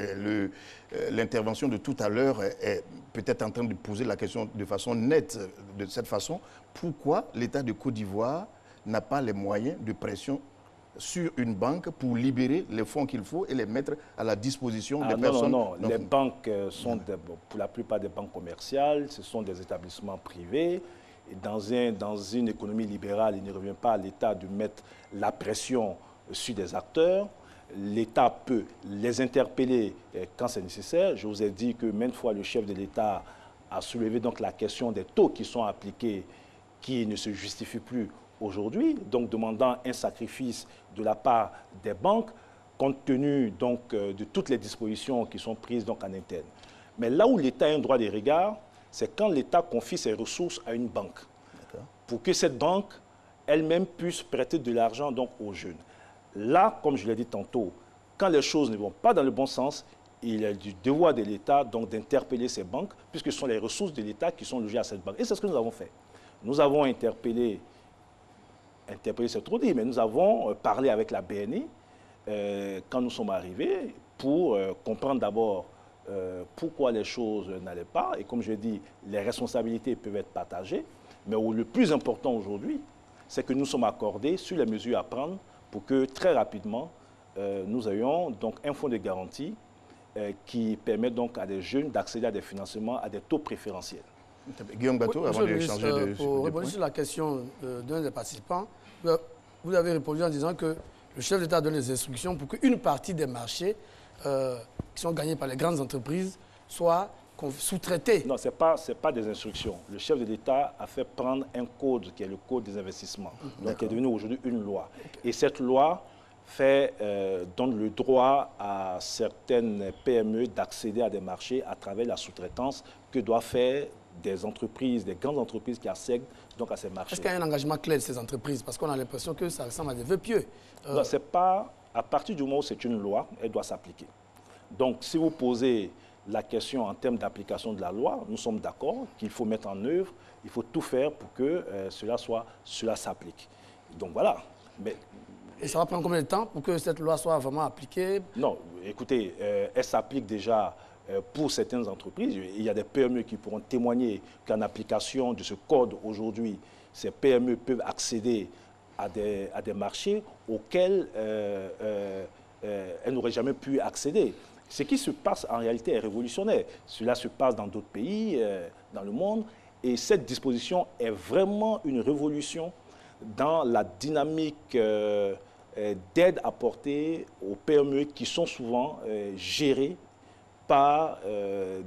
l'intervention de tout à l'heure est peut-être en train de poser la question de façon nette, de cette façon. Pourquoi l'État de Côte d'Ivoire n'a pas les moyens de pression sur une banque pour libérer les fonds qu'il faut et les mettre à la disposition des personnes? Non. Les banques sont pour la plupart des banques commerciales, ce sont des établissements privés. Et dans une économie libérale, il ne revient pas à l'État de mettre la pression sur des acteurs. L'État peut les interpeller quand c'est nécessaire. Je vous ai dit que maintes fois le chef de l'État a soulevé donc la question des taux qui sont appliqués, qui ne se justifient plus aujourd'hui, donc demandant un sacrifice de la part des banques, compte tenu donc, de toutes les dispositions qui sont prises donc, en interne. Mais là où l'État a un droit de regard, c'est quand l'État confie ses ressources à une banque, pour que cette banque elle-même puisse prêter de l'argent aux jeunes. Là, comme je l'ai dit tantôt, quand les choses ne vont pas dans le bon sens, il est du devoir de l'État donc d'interpeller ces banques, puisque ce sont les ressources de l'État qui sont logées à cette banque. Et c'est ce que nous avons fait. Nous avons interpellé, c'est trop dit, mais nous avons parlé avec la BNI quand nous sommes arrivés pour comprendre d'abord pourquoi les choses n'allaient pas. Et comme je dis, les responsabilités peuvent être partagées. Mais le plus important aujourd'hui, c'est que nous sommes accordés sur les mesures à prendre pour que très rapidement, nous ayons donc un fonds de garantie qui permet donc à des jeunes d'accéder à des financements à des taux préférentiels. Guillaume Bateau, avant d'échanger de... Pour répondre sur la question d'un des participants, vous avez répondu en disant que le chef d'État donne les instructions pour qu'une partie des marchés qui sont gagnés par les grandes entreprises soient sous-traités. Non, ce n'est pas des instructions. Le chef de l'État a fait prendre un code qui est le code des investissements, donc qui est devenu aujourd'hui une loi. Okay. Et cette loi donne le droit à certaines PME d'accéder à des marchés à travers la sous-traitance que doivent faire des entreprises, des grandes entreprises qui accèdent donc à ces marchés. Est-ce qu'il y a un engagement clair de ces entreprises? Parce qu'on a l'impression que ça ressemble à des vœux pieux. Non, c'est pas... À partir du moment où c'est une loi, elle doit s'appliquer. Donc, si vous posez la question en termes d'application de la loi, nous sommes d'accord qu'il faut mettre en œuvre, il faut tout faire pour que cela s'applique. Donc voilà. Mais, et ça va prendre combien de temps pour que cette loi soit vraiment appliquée? Non, écoutez, elle s'applique déjà pour certaines entreprises. Il y a des PME qui pourront témoigner qu'en application de ce code aujourd'hui, ces PME peuvent accéder à des marchés auxquels elles n'auraient jamais pu accéder. Ce qui se passe en réalité est révolutionnaire. Cela se passe dans d'autres pays, dans le monde, et cette disposition est vraiment une révolution dans la dynamique d'aide apportée aux PME qui sont souvent gérées par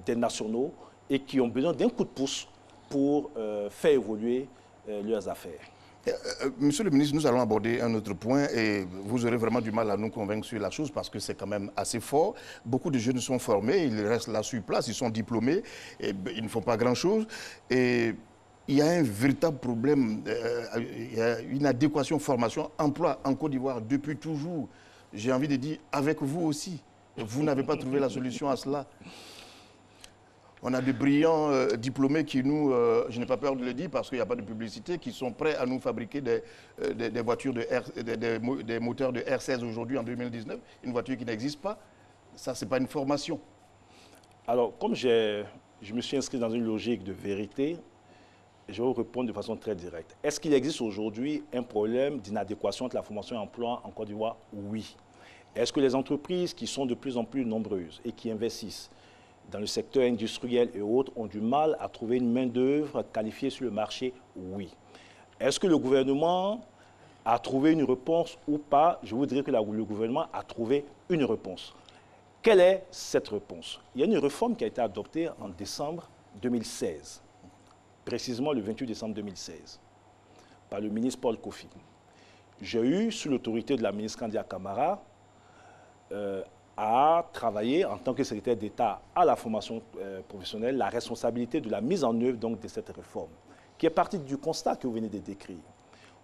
des nationaux et qui ont besoin d'un coup de pouce pour faire évoluer leurs affaires. Monsieur le ministre, nous allons aborder un autre point et vous aurez vraiment du mal à nous convaincre sur la chose parce que c'est quand même assez fort. Beaucoup de jeunes sont formés, ils restent là sur place, ils sont diplômés, et ils ne font pas grand-chose. Et il y a un véritable problème, il y a une adéquation formation-emploi en Côte d'Ivoire depuis toujours. J'ai envie de dire, avec vous aussi, vous n'avez pas trouvé la solution à cela. On a de brillants diplômés qui nous, je n'ai pas peur de le dire parce qu'il n'y a pas de publicité, qui sont prêts à nous fabriquer des voitures, des moteurs de R16 aujourd'hui en 2019, une voiture qui n'existe pas. Ça, ce n'est pas une formation. Alors, comme je me suis inscrit dans une logique de vérité, je vais vous répondre de façon très directe. Est-ce qu'il existe aujourd'hui un problème d'inadéquation entre la formation et l'emploi en Côte d'Ivoire? Oui. Est-ce que les entreprises qui sont de plus en plus nombreuses et qui investissent dans le secteur industriel et autres, ont du mal à trouver une main-d'œuvre qualifiée sur le marché? Oui. Est-ce que le gouvernement a trouvé une réponse ou pas? Je vous dirais que le gouvernement a trouvé une réponse. Quelle est cette réponse? Il y a une réforme qui a été adoptée en décembre 2016, précisément le 28 décembre 2016, par le ministre Paul Kofi. J'ai eu, sous l'autorité de la ministre Kandia Camara, à travailler en tant que secrétaire d'État à la formation professionnelle, la responsabilité de la mise en œuvre donc, de cette réforme, qui est partie du constat que vous venez de décrire.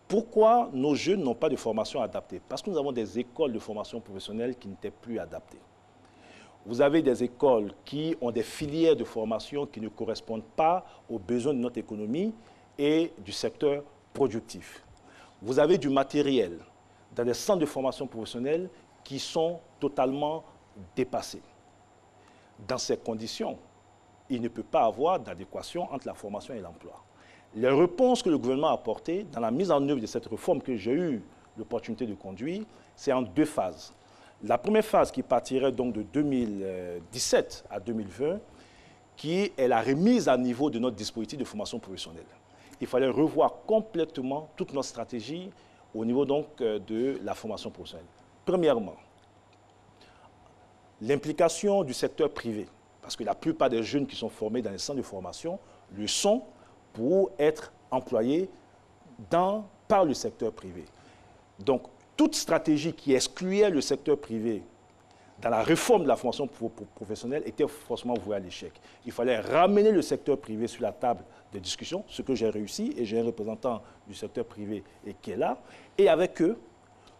Pourquoi nos jeunes n'ont pas de formation adaptée? Parce que nous avons des écoles de formation professionnelle qui n'étaient plus adaptées. Vous avez des écoles qui ont des filières de formation qui ne correspondent pas aux besoins de notre économie et du secteur productif. Vous avez du matériel dans des centres de formation professionnelle qui sont totalement dépassés. Dans ces conditions, il ne peut pas avoir d'adéquation entre la formation et l'emploi. Les réponses que le gouvernement a apportées dans la mise en œuvre de cette réforme que j'ai eu l'opportunité de conduire, c'est en deux phases. La première phase qui partirait donc de 2017 à 2020, qui est la remise à niveau de notre dispositif de formation professionnelle. Il fallait revoir complètement toute notre stratégie au niveau donc de la formation professionnelle. Premièrement, l'implication du secteur privé, parce que la plupart des jeunes qui sont formés dans les centres de formation le sont pour être employés par le secteur privé. Donc, toute stratégie qui excluait le secteur privé dans la réforme de la formation professionnelle était forcément vouée à l'échec. Il fallait ramener le secteur privé sur la table de discussion, ce que j'ai réussi, et j'ai un représentant du secteur privé qui est là, et avec eux,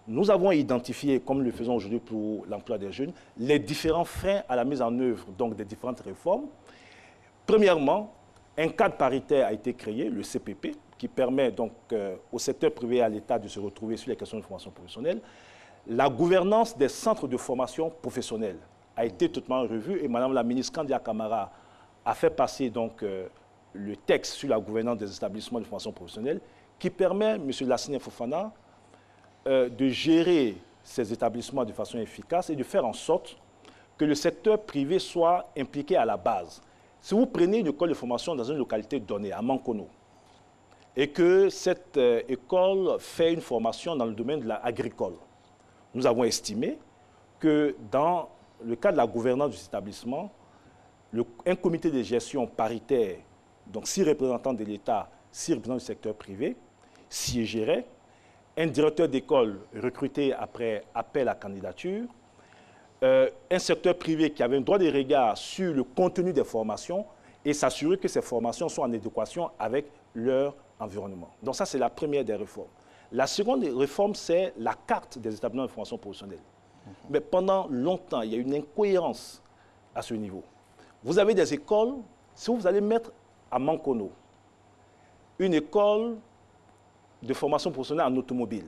nous avons identifié, comme nous le faisons aujourd'hui pour l'emploi des jeunes, les différents freins à la mise en œuvre donc, des différentes réformes. Premièrement, un cadre paritaire a été créé, le CPP, qui permet donc au secteur privé et à l'État de se retrouver sur les questions de formation professionnelle. La gouvernance des centres de formation professionnelle a été totalement revue et Mme la ministre Kandia Camara a fait passer donc, le texte sur la gouvernance des établissements de formation professionnelle qui permet, M. Lassine Fofana, de gérer ces établissements de façon efficace et de faire en sorte que le secteur privé soit impliqué à la base. Si vous prenez une école de formation dans une localité donnée, à Mankono, et que cette école fait une formation dans le domaine de l'agricole, nous avons estimé que dans le cadre de la gouvernance de cet établissement, un comité de gestion paritaire, donc 6 représentants de l'État, 6 représentants du secteur privé, siégerait, un directeur d'école recruté après appel à candidature, un secteur privé qui avait un droit de regard sur le contenu des formations et s'assurer que ces formations sont en adéquation avec leur environnement. Donc ça, c'est la première des réformes. La seconde réforme, c'est la carte des établissements de formation professionnelle. Mais pendant longtemps, il y a une incohérence à ce niveau. Vous avez des écoles, si vous allez mettre à Mankono une école de formation professionnelle en automobile,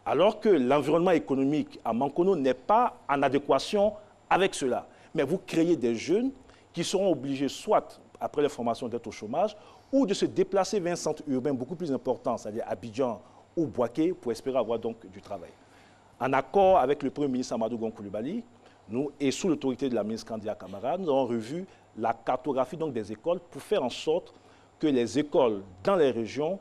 alors que l'environnement économique à Mankono n'est pas en adéquation avec cela. Mais vous créez des jeunes qui seront obligés, soit après les formations d'être au chômage, ou de se déplacer vers un centre urbain beaucoup plus important, c'est-à-dire Abidjan ou Bouaké, pour espérer avoir donc du travail. En accord avec le Premier ministre Amadou Gon Coulibaly, nous, et sous l'autorité de la ministre Kandia Camara, nous avons revu la cartographie donc, des écoles pour faire en sorte que les écoles dans les régions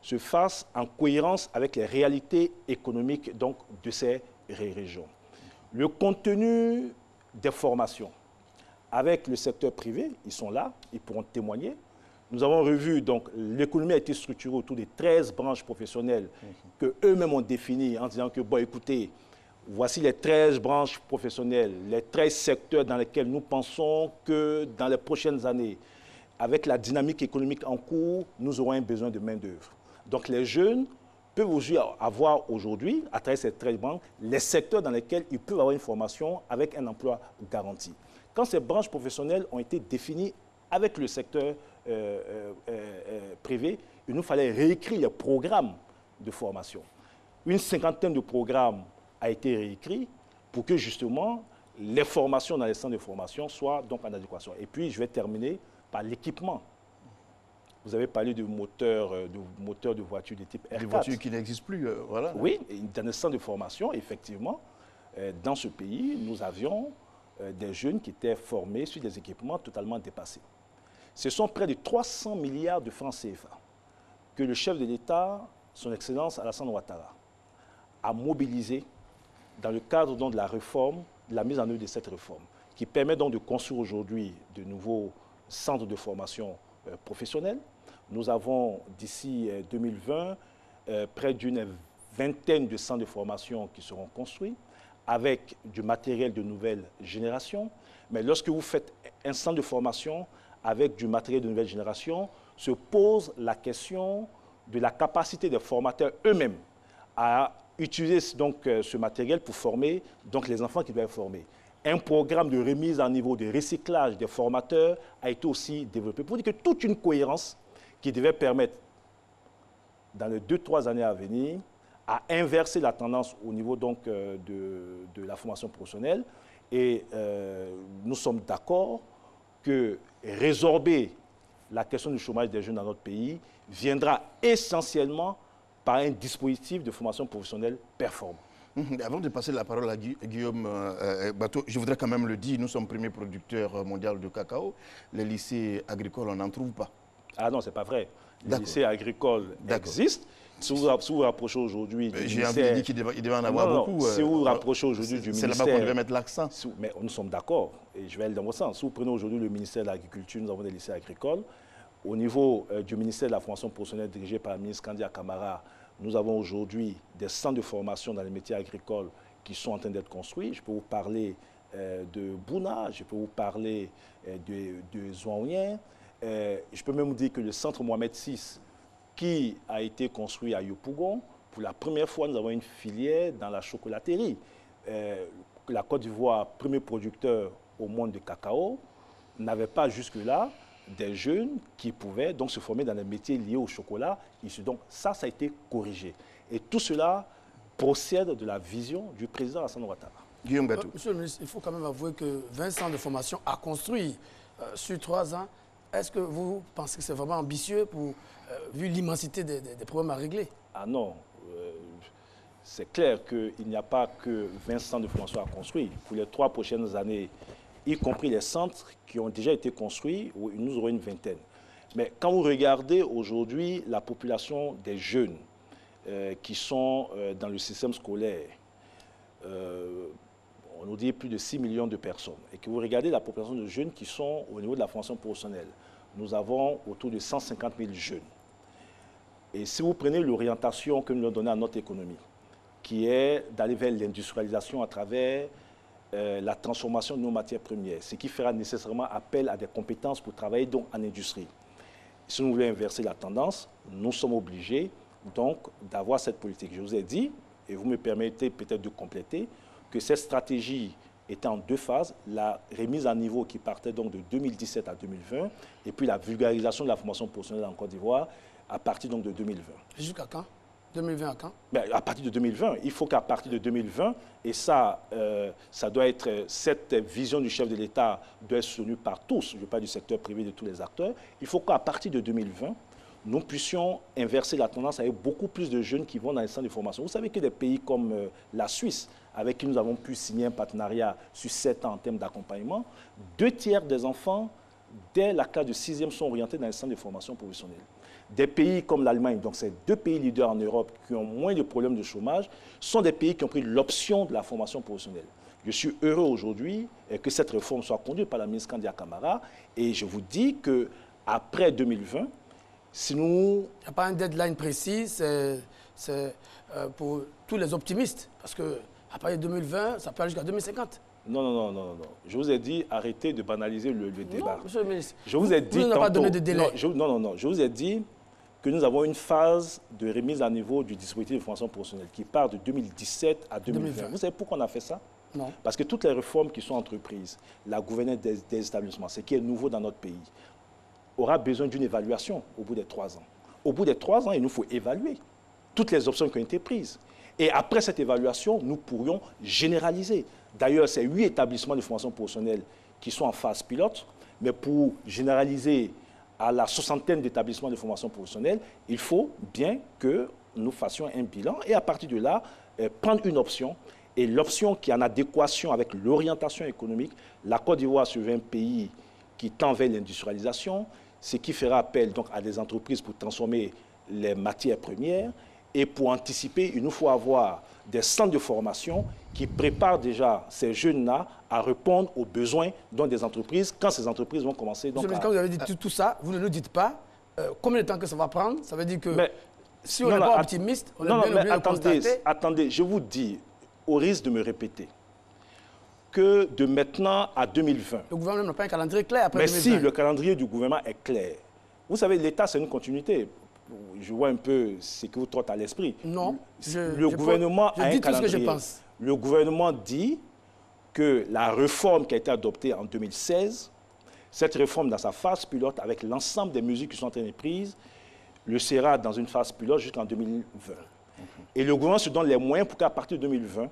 se fassent en cohérence avec les réalités économiques donc, de ces régions. Le contenu des formations avec le secteur privé, ils sont là, ils pourront témoigner. Nous avons revu, donc, l'économie a été structurée autour des 13 branches professionnelles qu'eux-mêmes ont définies en disant que, bon, écoutez, voici les 13 branches professionnelles, les 13 secteurs dans lesquels nous pensons que dans les prochaines années, avec la dynamique économique en cours, nous aurons un besoin de main-d'œuvre. Donc les jeunes peuvent aussi avoir aujourd'hui, à travers ces 13 branches, les secteurs dans lesquels ils peuvent avoir une formation avec un emploi garanti. Quand ces branches professionnelles ont été définies avec le secteur privé, il nous fallait réécrire les programmes de formation. Une 50aine de programmes a été réécrit pour que justement les formations dans les centres de formation soient donc en adéquation. Et puis je vais terminer par l'équipement. Vous avez parlé de moteurs de voitures de type R4. Des voitures qui n'existent plus, voilà. Oui, dans les centres de formation, effectivement, dans ce pays, nous avions des jeunes qui étaient formés sur des équipements totalement dépassés. Ce sont près de 300 milliards de francs CFA que le chef de l'État, son Excellence Alassane Ouattara, a mobilisé dans le cadre donc, de la réforme, de la mise en œuvre de cette réforme, qui permet donc de construire aujourd'hui de nouveaux centres de formation professionnelle. Nous avons d'ici 2020 près d'une vingtaine de centres de formation qui seront construits avec du matériel de nouvelle génération. Mais lorsque vous faites un centre de formation avec du matériel de nouvelle génération, se pose la question de la capacité des formateurs eux-mêmes à utiliser donc, ce matériel pour former donc, les enfants qui doivent être formés. Un programme de remise à niveau de recyclage des formateurs a été aussi développé pour dire que toute une cohérence qui devait permettre, dans les 2-3 années à venir, à inverser la tendance au niveau donc, de la formation professionnelle. Et nous sommes d'accord que résorber la question du chômage des jeunes dans notre pays viendra essentiellement par un dispositif de formation professionnelle performant. Avant de passer la parole à Guillaume Bateau, je voudrais quand même le dire, nous sommes premier producteur mondial de cacao. Les lycées agricoles, on n'en trouve pas. Ah non, ce n'est pas vrai. Les lycées agricoles existent. Si vous vous rapprochez aujourd'hui du ministère... J'ai envie de dire qu'il devait en avoir beaucoup. Si vous vous rapprochez aujourd'hui du ministère... C'est là-bas qu'on devait mettre l'accent. Mais nous sommes d'accord, et je vais aller dans votre sens. Si vous prenez aujourd'hui le ministère de l'Agriculture, nous avons des lycées agricoles. Au niveau du ministère de la formation professionnelle dirigé par la ministre Kandia Camara, nous avons aujourd'hui des centres de formation dans les métiers agricoles qui sont en train d'être construits. Je peux vous parler de Bouna, je peux vous parler de Zouaouen. Je peux même vous dire que le centre Mohamed VI, qui a été construit à Yopougon, Pour la première fois, nous avons une filière dans la chocolaterie. La Côte d'Ivoire, premier producteur au monde de cacao, n'avait pas jusque-là des jeunes qui pouvaient donc se former dans des métiers liés au chocolat. Donc ça a été corrigé. Et tout cela procède de la vision du président Alassane Ouattara. Guillaume Gatou. Monsieur le ministre, il faut quand même avouer que 20 ans de formation à construire sur 3 ans, est-ce que vous pensez que c'est vraiment ambitieux vu l'immensité des problèmes à régler? Ah non, c'est clair qu'il n'y a pas que 20 ans de formation à construire. Pour les 3 prochaines années, y compris les centres qui ont déjà été construits, nous aurons une vingtaine. Mais quand vous regardez aujourd'hui la population des jeunes qui sont dans le système scolaire, on nous dit plus de 6 millions de personnes, et que vous regardez la population de jeunes qui sont au niveau de la formation professionnelle, nous avons autour de 150 000 jeunes. Et si vous prenez l'orientation que nous avons donnée à notre économie, qui est d'aller vers l'industrialisation à travers la transformation de nos matières premières, ce qui fera nécessairement appel à des compétences pour travailler donc en industrie. Si nous voulons inverser la tendance, nous sommes obligés donc d'avoir cette politique. Je vous ai dit, et vous me permettez peut-être de compléter, que cette stratégie était en 2 phases, la remise à niveau qui partait donc de 2017 à 2020, et puis la vulgarisation de la formation professionnelle en Côte d'Ivoire à partir donc de 2020. Jusqu'à quand? 2020 à quand? Ben, à partir de 2020. Il faut qu'à partir de 2020, et ça, ça doit être, cette vision du chef de l'État doit être soutenue par tous, je parle du secteur privé, de tous les acteurs, il faut qu'à partir de 2020, nous puissions inverser la tendance avec beaucoup plus de jeunes qui vont dans les centres de formation. Vous savez que des pays comme la Suisse, avec qui nous avons pu signer un partenariat sur 7 ans en termes d'accompagnement, 2/3 des enfants, dès la classe de 6e, sont orientés dans les centres de formation professionnelle. Des pays comme l'Allemagne, donc ces 2 pays leaders en Europe qui ont moins de problèmes de chômage, sont des pays qui ont pris l'option de la formation professionnelle. Je suis heureux aujourd'hui que cette réforme soit conduite par la ministre Kandia Camara, et je vous dis qu'après 2020, si nous... Il n'y a pas un deadline précis, c'est pour tous les optimistes, parce qu'à partir de 2020, ça peut aller jusqu'à 2050. Non. Je vous ai dit, arrêtez de banaliser le débat. Non, monsieur le ministre, je vous ai dit vous n'avez pas donné de délai. Non. Je vous ai dit que nous avons une phase de remise à niveau du dispositif de formation professionnelle qui part de 2017 à 2020. Vous savez pourquoi on a fait ça? Non. Parce que toutes les réformes qui sont entreprises, la gouvernance des établissements, ce qui est nouveau dans notre pays, aura besoin d'une évaluation au bout des 3 ans. Au bout des 3 ans, il nous faut évaluer toutes les options qui ont été prises. Et après cette évaluation, nous pourrions généraliser. D'ailleurs, c'est 8 établissements de formation professionnelle qui sont en phase pilote, mais pour généraliser à la 60aine d'établissements de formation professionnelle, il faut bien que nous fassions un bilan et à partir de là, prendre une option. Et l'option qui est en adéquation avec l'orientation économique, la Côte d'Ivoire serait un pays qui tend vers l'industrialisation, ce qui fera appel donc à des entreprises pour transformer les matières premières. Et pour anticiper, il nous faut avoir des centres de formation qui préparent déjà ces jeunes-là à répondre aux besoins des entreprises quand ces entreprises vont commencer. Donc, quand vous avez dit tout ça, vous ne nous dites pas combien de temps que ça va prendre. Ça veut dire que si on n'est pas optimiste, on est bien obligé de constater... Attendez, je vous dis, au risque de me répéter, que de maintenant à 2020... Le gouvernement n'a pas un calendrier clair après 2020. Mais si, le calendrier du gouvernement est clair. Vous savez, l'État, c'est une continuité. Je vois un peu ce que vous trotte à l'esprit. Non. Le gouvernement a un calendrier. Je dis tout ce que je pense. Le gouvernement dit que la réforme qui a été adoptée en 2016, cette réforme dans sa phase pilote, avec l'ensemble des mesures qui sont en train d'être prises, le sera dans une phase pilote jusqu'en 2020. Et le gouvernement se donne les moyens pour qu'à partir de 2020,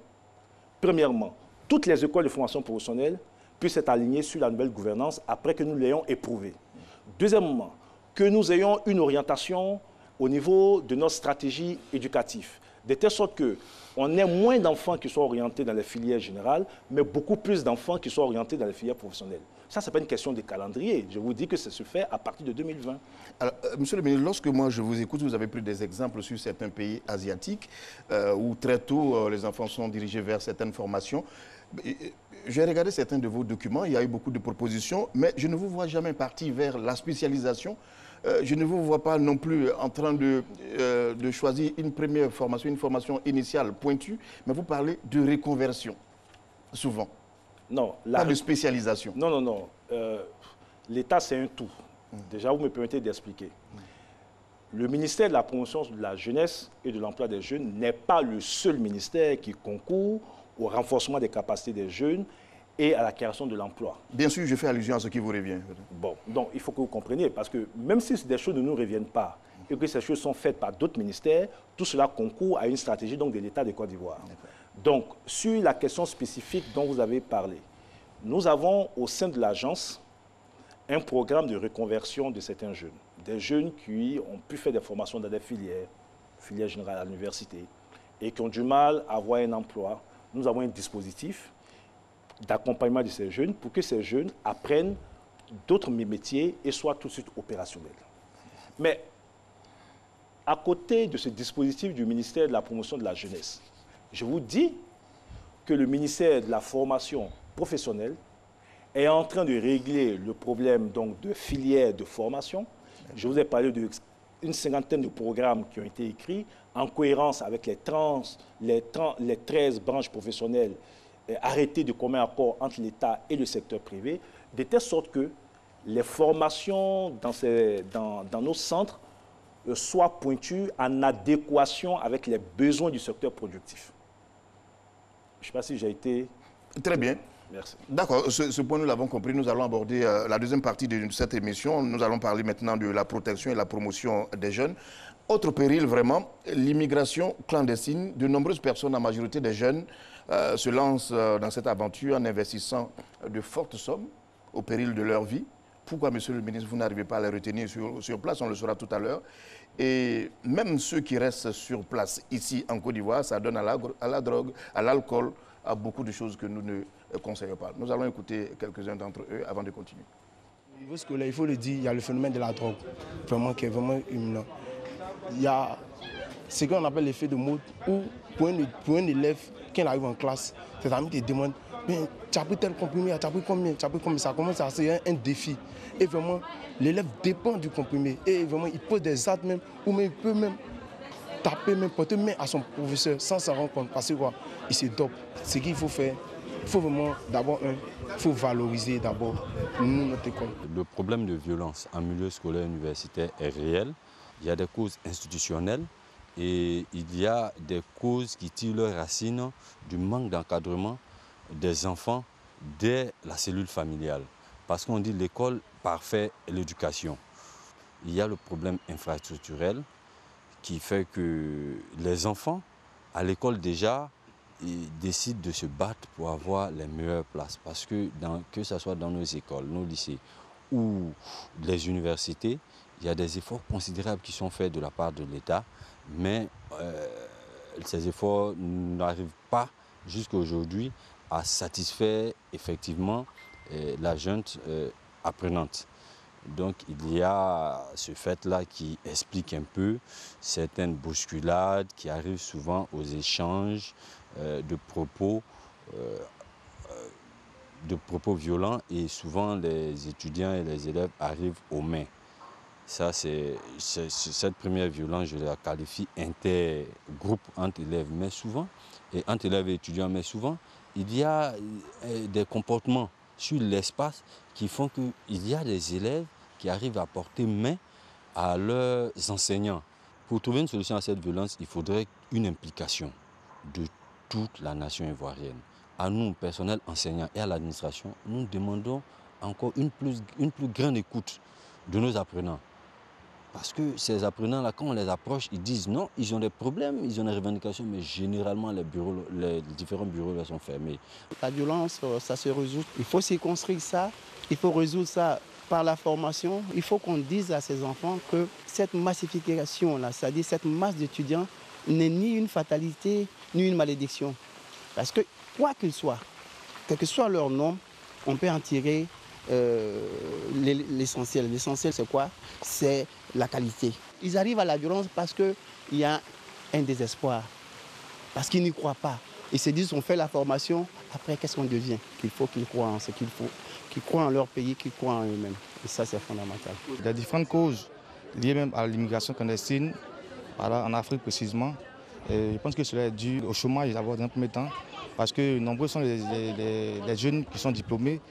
premièrement, toutes les écoles de formation professionnelle puissent être alignées sur la nouvelle gouvernance après que nous l'ayons éprouvée. Deuxièmement, que nous ayons une orientation au niveau de notre stratégie éducative, de telle sorte qu'on ait moins d'enfants qui soient orientés dans les filières générales, mais beaucoup plus d'enfants qui soient orientés dans les filières professionnelles. Ça, ce n'est pas une question de calendrier. Je vous dis que ça se fait à partir de 2020. Alors, monsieur le ministre, lorsque moi je vous écoute, vous avez pris des exemples sur certains pays asiatiques où très tôt les enfants sont dirigés vers certaines formations. J'ai regardé certains de vos documents, il y a eu beaucoup de propositions, mais je ne vous vois jamais partir vers la spécialisation. Je ne vous vois pas non plus en train de choisir une première formation, une formation initiale pointue, mais vous parlez de reconversion, souvent. Non. Pas de spécialisation. Non. L'État, c'est un tout. Déjà, vous me permettez d'expliquer. le ministère de la promotion de la jeunesse et de l'emploi des jeunes n'est pas le seul ministère qui concourt au renforcement des capacités des jeunes et à la création de l'emploi. Bien sûr, je fais allusion à ce qui vous revient. Bon, donc il faut que vous compreniez, parce que même si des choses ne nous reviennent pas et que ces choses sont faites par d'autres ministères, tout cela concourt à une stratégie donc, de l'État de Côte d'Ivoire. Donc, sur la question spécifique dont vous avez parlé, nous avons au sein de l'agence un programme de reconversion de certains jeunes. Des jeunes qui ont pu faire des formations dans des filières générales à l'université, et qui ont du mal à avoir un emploi. Nous avons un dispositif d'accompagnement de ces jeunes pour que ces jeunes apprennent d'autres métiers et soient tout de suite opérationnels. Mais à côté de ce dispositif du ministère de la promotion de la jeunesse, je vous dis que le ministère de la formation professionnelle est en train de régler le problème donc, de filières de formation. Je vous ai parlé d'une cinquantaine de programmes qui ont été écrits en cohérence avec les 13 branches professionnelles arrêtées de commun accord entre l'État et le secteur privé, de telle sorte que les formations dans nos centres soient pointues en adéquation avec les besoins du secteur productif. Je ne sais pas si j'ai été... Très bien. Merci. D'accord, ce point nous l'avons compris. Nous allons aborder la deuxième partie de cette émission. Nous allons parler maintenant de la protection et la promotion des jeunes. Autre péril vraiment, l'immigration clandestine. De nombreuses personnes, en majorité des jeunes, se lancent dans cette aventure en investissant de fortes sommes au péril de leur vie. Pourquoi, monsieur le ministre, vous n'arrivez pas à les retenir sur place? On le saura tout à l'heure. Et même ceux qui restent sur place ici en Côte d'Ivoire, ça donne à la drogue, à l'alcool, à beaucoup de choses que nous ne conseillons pas. Nous allons écouter quelques-uns d'entre eux avant de continuer. Au niveau scolaire, il faut le dire, il y a le phénomène de la drogue, vraiment qui est vraiment imminent. Il y a ce qu'on appelle l'effet de mode, où pour un élève, quand il arrive en classe, ses amis te demandent mais tu as pris tel comprimé, tu as pris combien, ça commence à ser un défi. Et vraiment, l'élève dépend du comprimé. Et vraiment, il pose des actes même, ou même il peut même taper, même porter main à son professeur sans s'en rendre compte. Parce que quoi, il se dope. Ce qu'il faut faire, il faut vraiment d'abord, il faut valoriser d'abord notre école. Le problème de violence en milieu scolaire universitaire est réel. Il y a des causes institutionnelles et il y a des causes qui tirent leurs racines du manque d'encadrement des enfants dès la cellule familiale. Parce qu'on dit l'école parfaite l'éducation. Il y a le problème infrastructurel qui fait que les enfants, à l'école déjà, ils décident de se battre pour avoir les meilleures places. Parce que ce soit dans nos écoles, nos lycées ou les universités, il y a des efforts considérables qui sont faits de la part de l'État, mais ces efforts n'arrivent pas jusqu'à aujourd'hui à satisfaire effectivement la junte apprenante. Donc il y a ce fait-là qui explique un peu certaines bousculades qui arrivent souvent aux échanges de propos violents et souvent les étudiants et les élèves arrivent aux mains. Ça, cette première violence, je la qualifie intergroupe entre élèves, mais souvent, et entre élèves et étudiants, mais souvent, il y a des comportements sur l'espace qui font qu'il y a des élèves qui arrivent à porter main à leurs enseignants. Pour trouver une solution à cette violence, il faudrait une implication de toute la nation ivoirienne. À nous, personnel enseignant et à l'administration, nous demandons encore une plus grande écoute de nos apprenants. Parce que ces apprenants-là, quand on les approche, ils disent non, ils ont des problèmes, ils ont des revendications, mais généralement les différents bureaux là sont fermés. La violence, ça se résout. Il faut circonscrire ça, il faut résoudre ça par la formation. Il faut qu'on dise à ces enfants que cette massification-là, c'est-à-dire cette masse d'étudiants, n'est ni une fatalité, ni une malédiction. Parce que quoi qu'il soit, quel que soit leur nom, on peut en tirer l'essentiel. L'essentiel, c'est quoi? C'est la qualité. Ils arrivent à la violence parce qu'il y a un désespoir, parce qu'ils n'y croient pas. Ils se disent, on fait la formation, après, qu'est-ce qu'on devient? Qu'il faut qu'ils croient en ce qu'il faut, qu'ils croient en leur pays, qu'ils croient en eux-mêmes. Et ça, c'est fondamental. Il y a différentes causes liées même à l'immigration clandestine, en Afrique précisément. Et je pense que cela est dû au chômage d'abord dans un premier temps, parce que nombreux sont les jeunes qui sont diplômés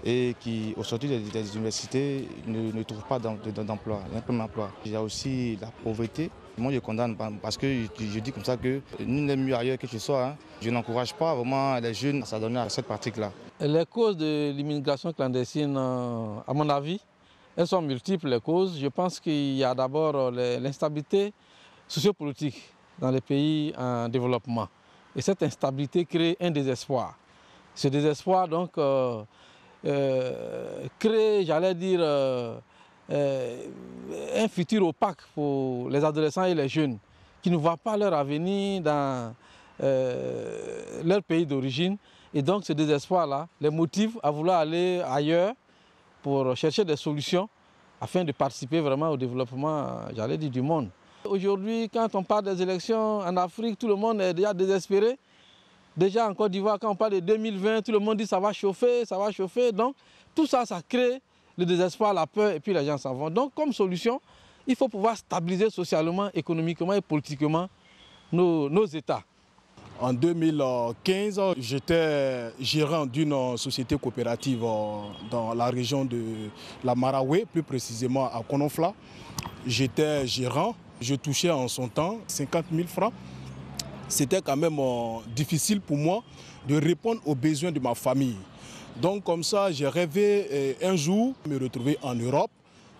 et qui, au sortir des universités, ne trouvent pas d'emploi, un plein emploi. Il y a aussi la pauvreté. Moi, je condamne parce que je dis comme ça que nul n'est mieux ailleurs que chez soi. Hein. Je n'encourage pas vraiment les jeunes à s'adonner à cette pratique-là. Les causes de l'immigration clandestine, à mon avis, elles sont multiples, les causes. Je pense qu'il y a d'abord l'instabilité sociopolitique dans les pays en développement. Et cette instabilité crée un désespoir. Ce désespoir, donc, crée, j'allais dire, un futur opaque pour les adolescents et les jeunes qui ne voient pas leur avenir dans leur pays d'origine. Et donc, ce désespoir-là les motive à vouloir aller ailleurs pour chercher des solutions afin de participer vraiment au développement, j'allais dire, du monde. Aujourd'hui, quand on parle des élections en Afrique, tout le monde est déjà désespéré. Déjà en Côte d'Ivoire, quand on parle de 2020, tout le monde dit que ça va chauffer, ça va chauffer. Donc tout ça, ça crée le désespoir, la peur et puis les gens s'en vont. Donc comme solution, il faut pouvoir stabiliser socialement, économiquement et politiquement nos États. En 2015, j'étais gérant d'une société coopérative dans la région de la Maraoué, plus précisément à Kononfla. J'étais gérant, je touchais en son temps 50 000 francs. C'était quand même difficile pour moi de répondre aux besoins de ma famille. Donc comme ça, j'ai rêvé un jour me retrouver en Europe,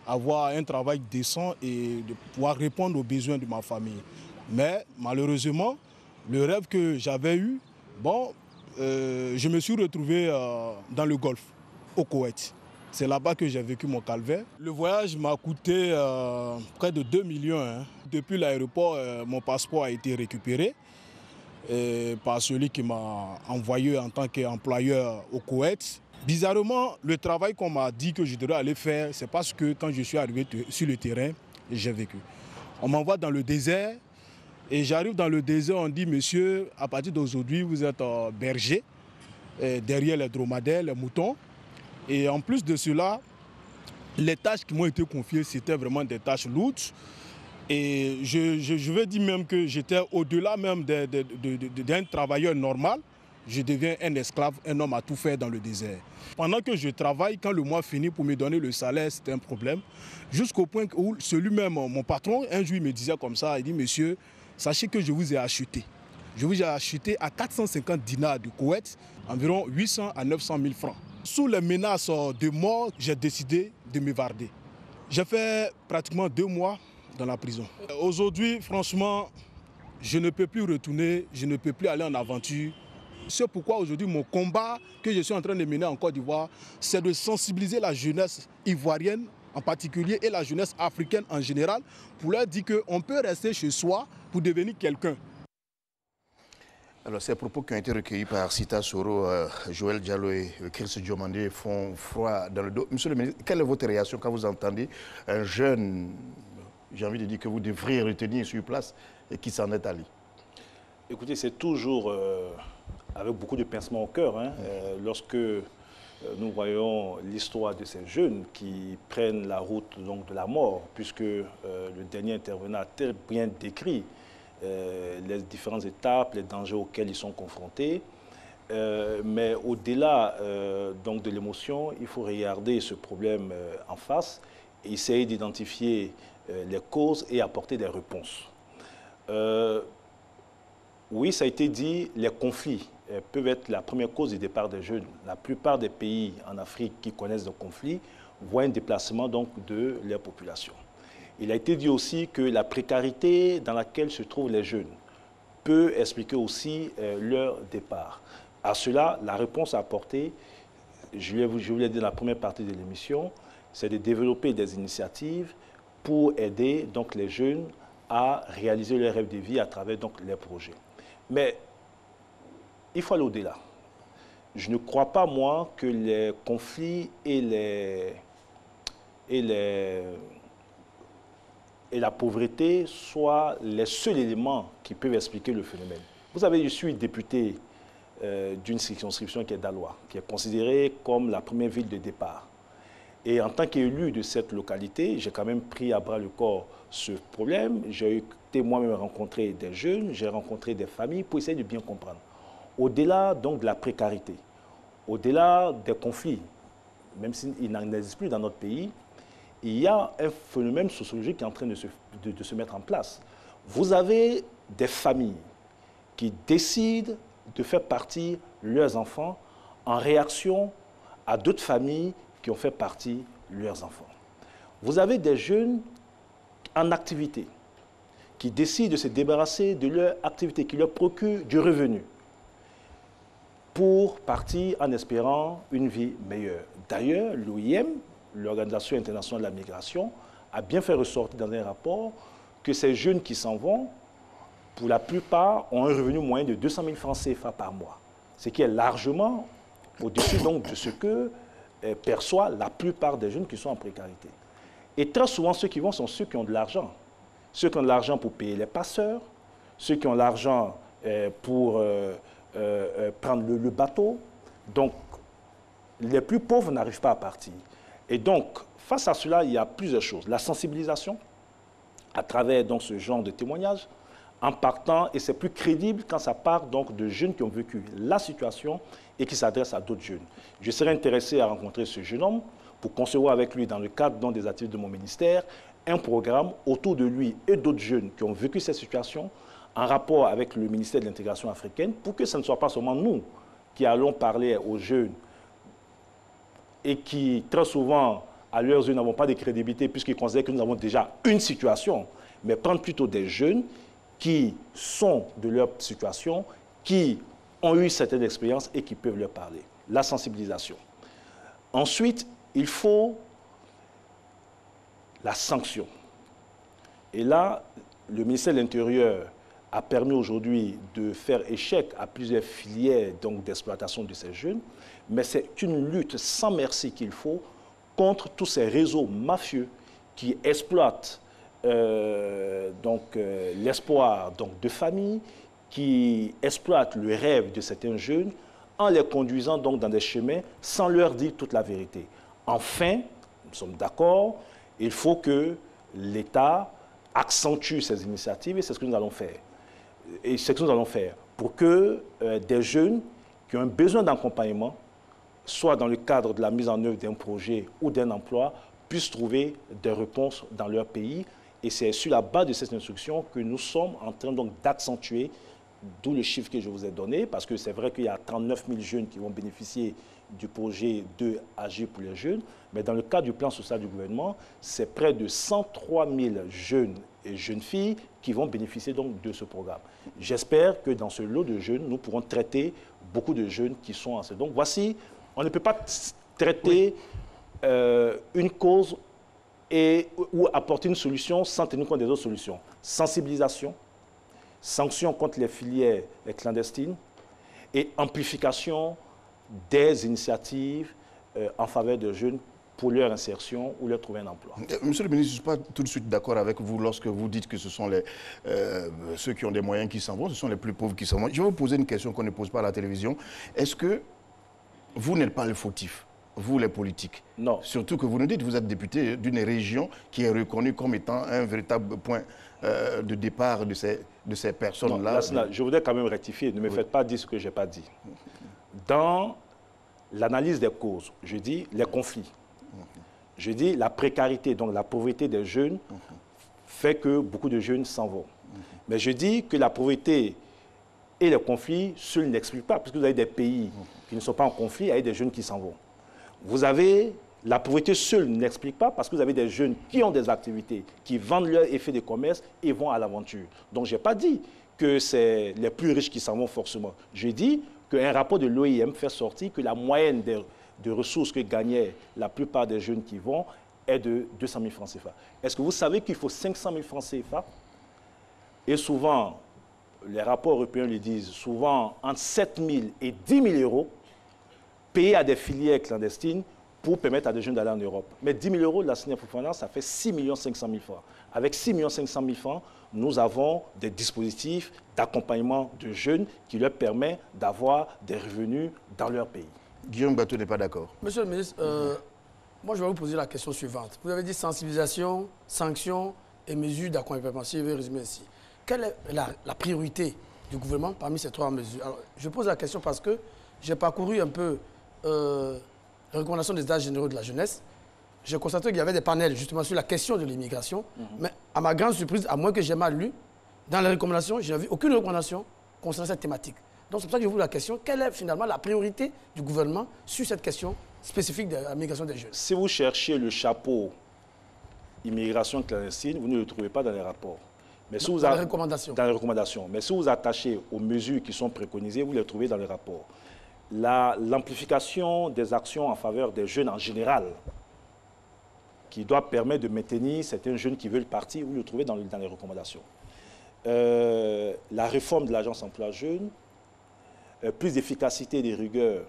avoir un travail décent et de pouvoir répondre aux besoins de ma famille. Mais malheureusement, le rêve que j'avais eu, je me suis retrouvé dans le Golfe, au Koweït. C'est là-bas que j'ai vécu mon calvaire. Le voyage m'a coûté près de 2 millions. Hein. Depuis l'aéroport, mon passeport a été récupéré par celui qui m'a envoyé en tant qu'employeur au Koweït. Bizarrement, le travail qu'on m'a dit que je devrais aller faire, c'est parce que quand je suis arrivé sur le terrain, j'ai vécu. On m'envoie dans le désert et j'arrive dans le désert, on dit, monsieur, à partir d'aujourd'hui, vous êtes berger, derrière les dromadaires, les moutons. Et en plus de cela, les tâches qui m'ont été confiées, c'était vraiment des tâches lourdes. Et je veux dire même que j'étais au-delà même d'un travailleur normal. Je deviens un esclave, un homme à tout faire dans le désert. Pendant que je travaille, quand le mois finit pour me donner le salaire, c'était un problème. Jusqu'au point où celui-même, mon patron, un jour il me disait comme ça, il dit, monsieur, sachez que je vous ai acheté. Je vous ai acheté à 450 dinars du Koweït, environ 800 à 900 000 francs. Sous les menaces de mort, j'ai décidé de m'évarder. J'ai fait pratiquement 2 mois dans la prison. Aujourd'hui, franchement, je ne peux plus retourner, je ne peux plus aller en aventure. C'est pourquoi aujourd'hui, mon combat que je suis en train de mener en Côte d'Ivoire, c'est de sensibiliser la jeunesse ivoirienne en particulier et la jeunesse africaine en général pour leur dire qu'on peut rester chez soi pour devenir quelqu'un. Alors, ces propos qui ont été recueillis par Sita Soro, Joël Diallo et Chris Diomandé font froid dans le dos. Monsieur le ministre, quelle est votre réaction quand vous entendez un jeune, j'ai envie de dire que vous devriez retenir sur place, et qui s'en est allé? Écoutez, c'est toujours avec beaucoup de pincement au cœur, hein, lorsque nous voyons l'histoire de ces jeunes qui prennent la route donc, de la mort, puisque le dernier intervenant a très bien décrit les différentes étapes, les dangers auxquels ils sont confrontés. Mais au-delà donc de l'émotion, il faut regarder ce problème en face et essayer d'identifier les causes et apporter des réponses. Oui, ça a été dit, les conflits peuvent être la première cause du départ des jeunes. La plupart des pays en Afrique qui connaissent des conflits voient un déplacement donc, de leur population. Il a été dit aussi que la précarité dans laquelle se trouvent les jeunes peut expliquer aussi leur départ. À cela, la réponse à apporter, je vous l'ai dit dans la première partie de l'émission, c'est de développer des initiatives pour aider donc, les jeunes à réaliser leurs rêves de vie à travers donc, leurs projets. Mais il faut aller au-delà. Je ne crois pas, moi, que les conflits et la pauvreté soient les seuls éléments qui peuvent expliquer le phénomène. Vous savez, je suis député d'une circonscription qui est Daloa, qui est considérée comme la première ville de départ. Et en tant qu'élu de cette localité, j'ai quand même pris à bras le corps ce problème. J'ai été moi-même rencontrer des jeunes, j'ai rencontré des familles pour essayer de bien comprendre. Au-delà donc de la précarité, au-delà des conflits même s'il n'en existe plus dans notre pays, il y a un phénomène sociologique qui est en train de se mettre en place. Vous avez des familles qui décident de faire partir leurs enfants en réaction à d'autres familles qui ont fait partie leurs enfants. Vous avez des jeunes en activité qui décident de se débarrasser de leur activité, qui leur procure du revenu pour partir en espérant une vie meilleure. D'ailleurs, l'OIM, l'Organisation internationale de la migration, a bien fait ressortir dans un rapport que ces jeunes qui s'en vont, pour la plupart, ont un revenu moyen de 200 000 francs CFA par mois, ce qui est largement au-dessus donc de ce que perçoit la plupart des jeunes qui sont en précarité. Et très souvent, ceux qui vont sont ceux qui ont de l'argent. Ceux qui ont de l'argent pour payer les passeurs, ceux qui ont de l'argent pour prendre le bateau. Donc, les plus pauvres n'arrivent pas à partir. Et donc, face à cela, il y a plusieurs choses. La sensibilisation, à travers donc, ce genre de témoignages, en partant, et c'est plus crédible quand ça part donc, de jeunes qui ont vécu la situation et qui s'adressent à d'autres jeunes. Je serais intéressé à rencontrer ce jeune homme pour concevoir avec lui, dans le cadre donc, des activités de mon ministère, un programme autour de lui et d'autres jeunes qui ont vécu cette situation en rapport avec le ministère de l'Intégration africaine pour que ce ne soit pas seulement nous qui allons parler aux jeunes et qui, très souvent, à leurs yeux, n'avons pas de crédibilité puisqu'ils considèrent que nous avons déjà une situation, mais prendre plutôt des jeunes qui sont de leur situation, qui ont eu certaines expériences et qui peuvent leur parler. La sensibilisation. Ensuite, il faut la sanction. Et là, le ministère de l'Intérieur a permis aujourd'hui de faire échec à plusieurs filières d'exploitation de ces jeunes, mais c'est une lutte sans merci qu'il faut contre tous ces réseaux mafieux qui exploitent l'espoir de familles, qui exploitent le rêve de certains jeunes en les conduisant donc dans des chemins sans leur dire toute la vérité. Enfin, nous sommes d'accord, il faut que l'État accentue ces initiatives et c'est ce que nous allons faire. Et c'est ce que nous allons faire pour que des jeunes qui ont un besoin d'accompagnement, soit dans le cadre de la mise en œuvre d'un projet ou d'un emploi, puissent trouver des réponses dans leur pays. Et c'est sur la base de cette instruction que nous sommes en train donc d'accentuer, d'où le chiffre que je vous ai donné, parce que c'est vrai qu'il y a 39 000 jeunes qui vont bénéficier du projet de Agir pour les jeunes, mais dans le cadre du plan social du gouvernement, c'est près de 103 000 jeunes et jeunes filles qui vont bénéficier donc de ce programme. J'espère que dans ce lot de jeunes, nous pourrons traiter beaucoup de jeunes qui sont en ce. Donc voici, on ne peut pas traiter une cause ou apporter une solution sans tenir compte des autres solutions. Sensibilisation, sanctions contre les filières clandestines et amplification des initiatives en faveur des jeunes pour leur insertion ou leur trouver un emploi. Monsieur le ministre, je ne suis pas tout de suite d'accord avec vous lorsque vous dites que ce sont ceux qui ont des moyens qui s'en vont, ce sont les plus pauvres qui s'en vont. Je vais vous poser une question qu'on ne pose pas à la télévision. Est-ce que vous n'êtes pas le fautif, vous les politiques? Non. Surtout que vous nous dites que vous êtes député d'une région qui est reconnue comme étant un véritable point de départ de ces personnes-là. Je voudrais quand même rectifier, ne me faites pas dire ce que je n'ai pas dit. Dans l'analyse des causes, je dis les conflits. Je dis la précarité, donc la pauvreté des jeunes, fait que beaucoup de jeunes s'en vont. Mais je dis que la pauvreté et les conflits seuls n'expliquent pas, parce que vous avez des pays qui ne sont pas en conflit avec des jeunes qui s'en vont. Vous avez la pauvreté seule n'explique pas, parce que vous avez des jeunes qui ont des activités, qui vendent leur effet de commerce et vont à l'aventure. Donc je n'ai pas dit que c'est les plus riches qui s'en vont forcément. J'ai dit qu'un rapport de l'OIM fait sortir que la moyenne de ressources que gagnaient la plupart des jeunes qui vont est de 200 000 francs CFA. Est-ce que vous savez qu'il faut 500 000 francs CFA? Et souvent, les rapports européens le disent, souvent entre 7 000 et 10 000 euros payés à des filières clandestines pour permettre à des jeunes d'aller en Europe. Mais 10 000 euros de la signature finance, ça fait 6 500 000 francs. Avec 6 500 000 francs, nous avons des dispositifs d'accompagnement de jeunes qui leur permettent d'avoir des revenus dans leur pays. Guillaume Bateau n'est pas d'accord. Monsieur le ministre, moi je vais vous poser la question suivante. Vous avez dit sensibilisation, sanctions et mesures d'accompagnement. Si je vais résumer ici. Quelle est la priorité du gouvernement parmi ces trois mesures? Alors, je pose la question parce que j'ai parcouru un peu les recommandations des États généraux de la jeunesse, j'ai constaté qu'il y avait des panels justement sur la question de l'immigration. Mais à ma grande surprise, à moins que j'ai mal lu, dans les recommandations, je n'ai vu aucune recommandation concernant cette thématique. Donc c'est pour ça que je vous pose la question, quelle est finalement la priorité du gouvernement sur cette question spécifique de la migration des jeunes? Si vous cherchez le chapeau immigration clandestine, vous ne le trouvez pas dans les rapports. Mais si dans les recommandations. Dans les recommandations. Mais si vous attachez aux mesures qui sont préconisées, vous les trouvez dans les rapports. L'amplification des actions en faveur des jeunes en général, qui doit permettre de maintenir certains jeunes qui veulent partir, vous le trouvez dans les recommandations. La réforme de l'agence emploi jeune, plus d'efficacité et de rigueur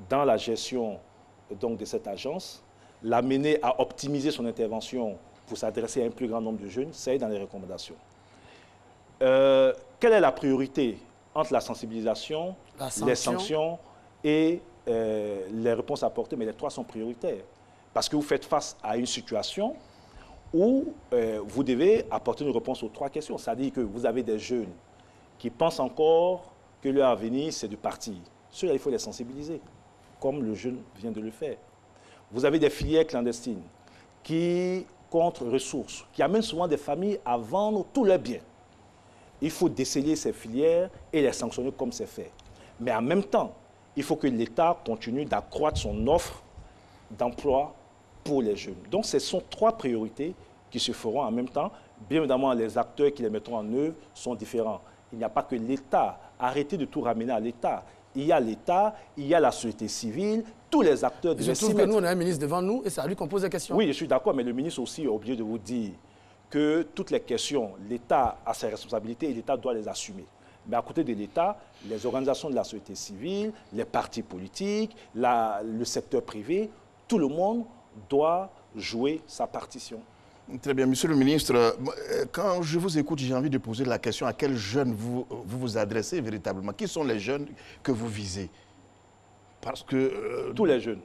dans la gestion donc, de cette agence, l'amener à optimiser son intervention pour s'adresser à un plus grand nombre de jeunes, c'est dans les recommandations. Quelle est la priorité entre la sensibilisation, les sanctions et les réponses apportées? Mais les trois sont prioritaires. Parce que vous faites face à une situation où vous devez apporter une réponse aux trois questions. C'est-à-dire que vous avez des jeunes qui pensent encore que leur avenir, c'est de partir. Ceux-là, il faut les sensibiliser, comme le jeune vient de le faire. Vous avez des filières clandestines qui, contre ressources, qui amènent souvent des familles à vendre tous leurs biens. Il faut déceler ces filières et les sanctionner comme c'est fait. Mais en même temps, il faut que l'État continue d'accroître son offre d'emploi pour les jeunes. Donc, ce sont trois priorités qui se feront en même temps. Bien évidemment, les acteurs qui les mettront en œuvre sont différents. Il n'y a pas que l'État. Arrêtez de tout ramener à l'État. Il y a l'État, il y a la société civile, tous les acteurs de Je trouve que nous, on a un ministre devant nous et c'est à lui qu'on pose des questions. Oui, je suis d'accord, mais le ministre aussi est obligé de vous dire que toutes les questions, l'État a ses responsabilités et l'État doit les assumer. Mais à côté de l'État, les organisations de la société civile, les partis politiques, le secteur privé, tout le monde doit jouer sa partition. Très bien. Monsieur le ministre, quand je vous écoute, j'ai envie de poser la question à quels jeunes vous adressez véritablement. Qui sont les jeunes que vous visez? Parce que... tous les jeunes.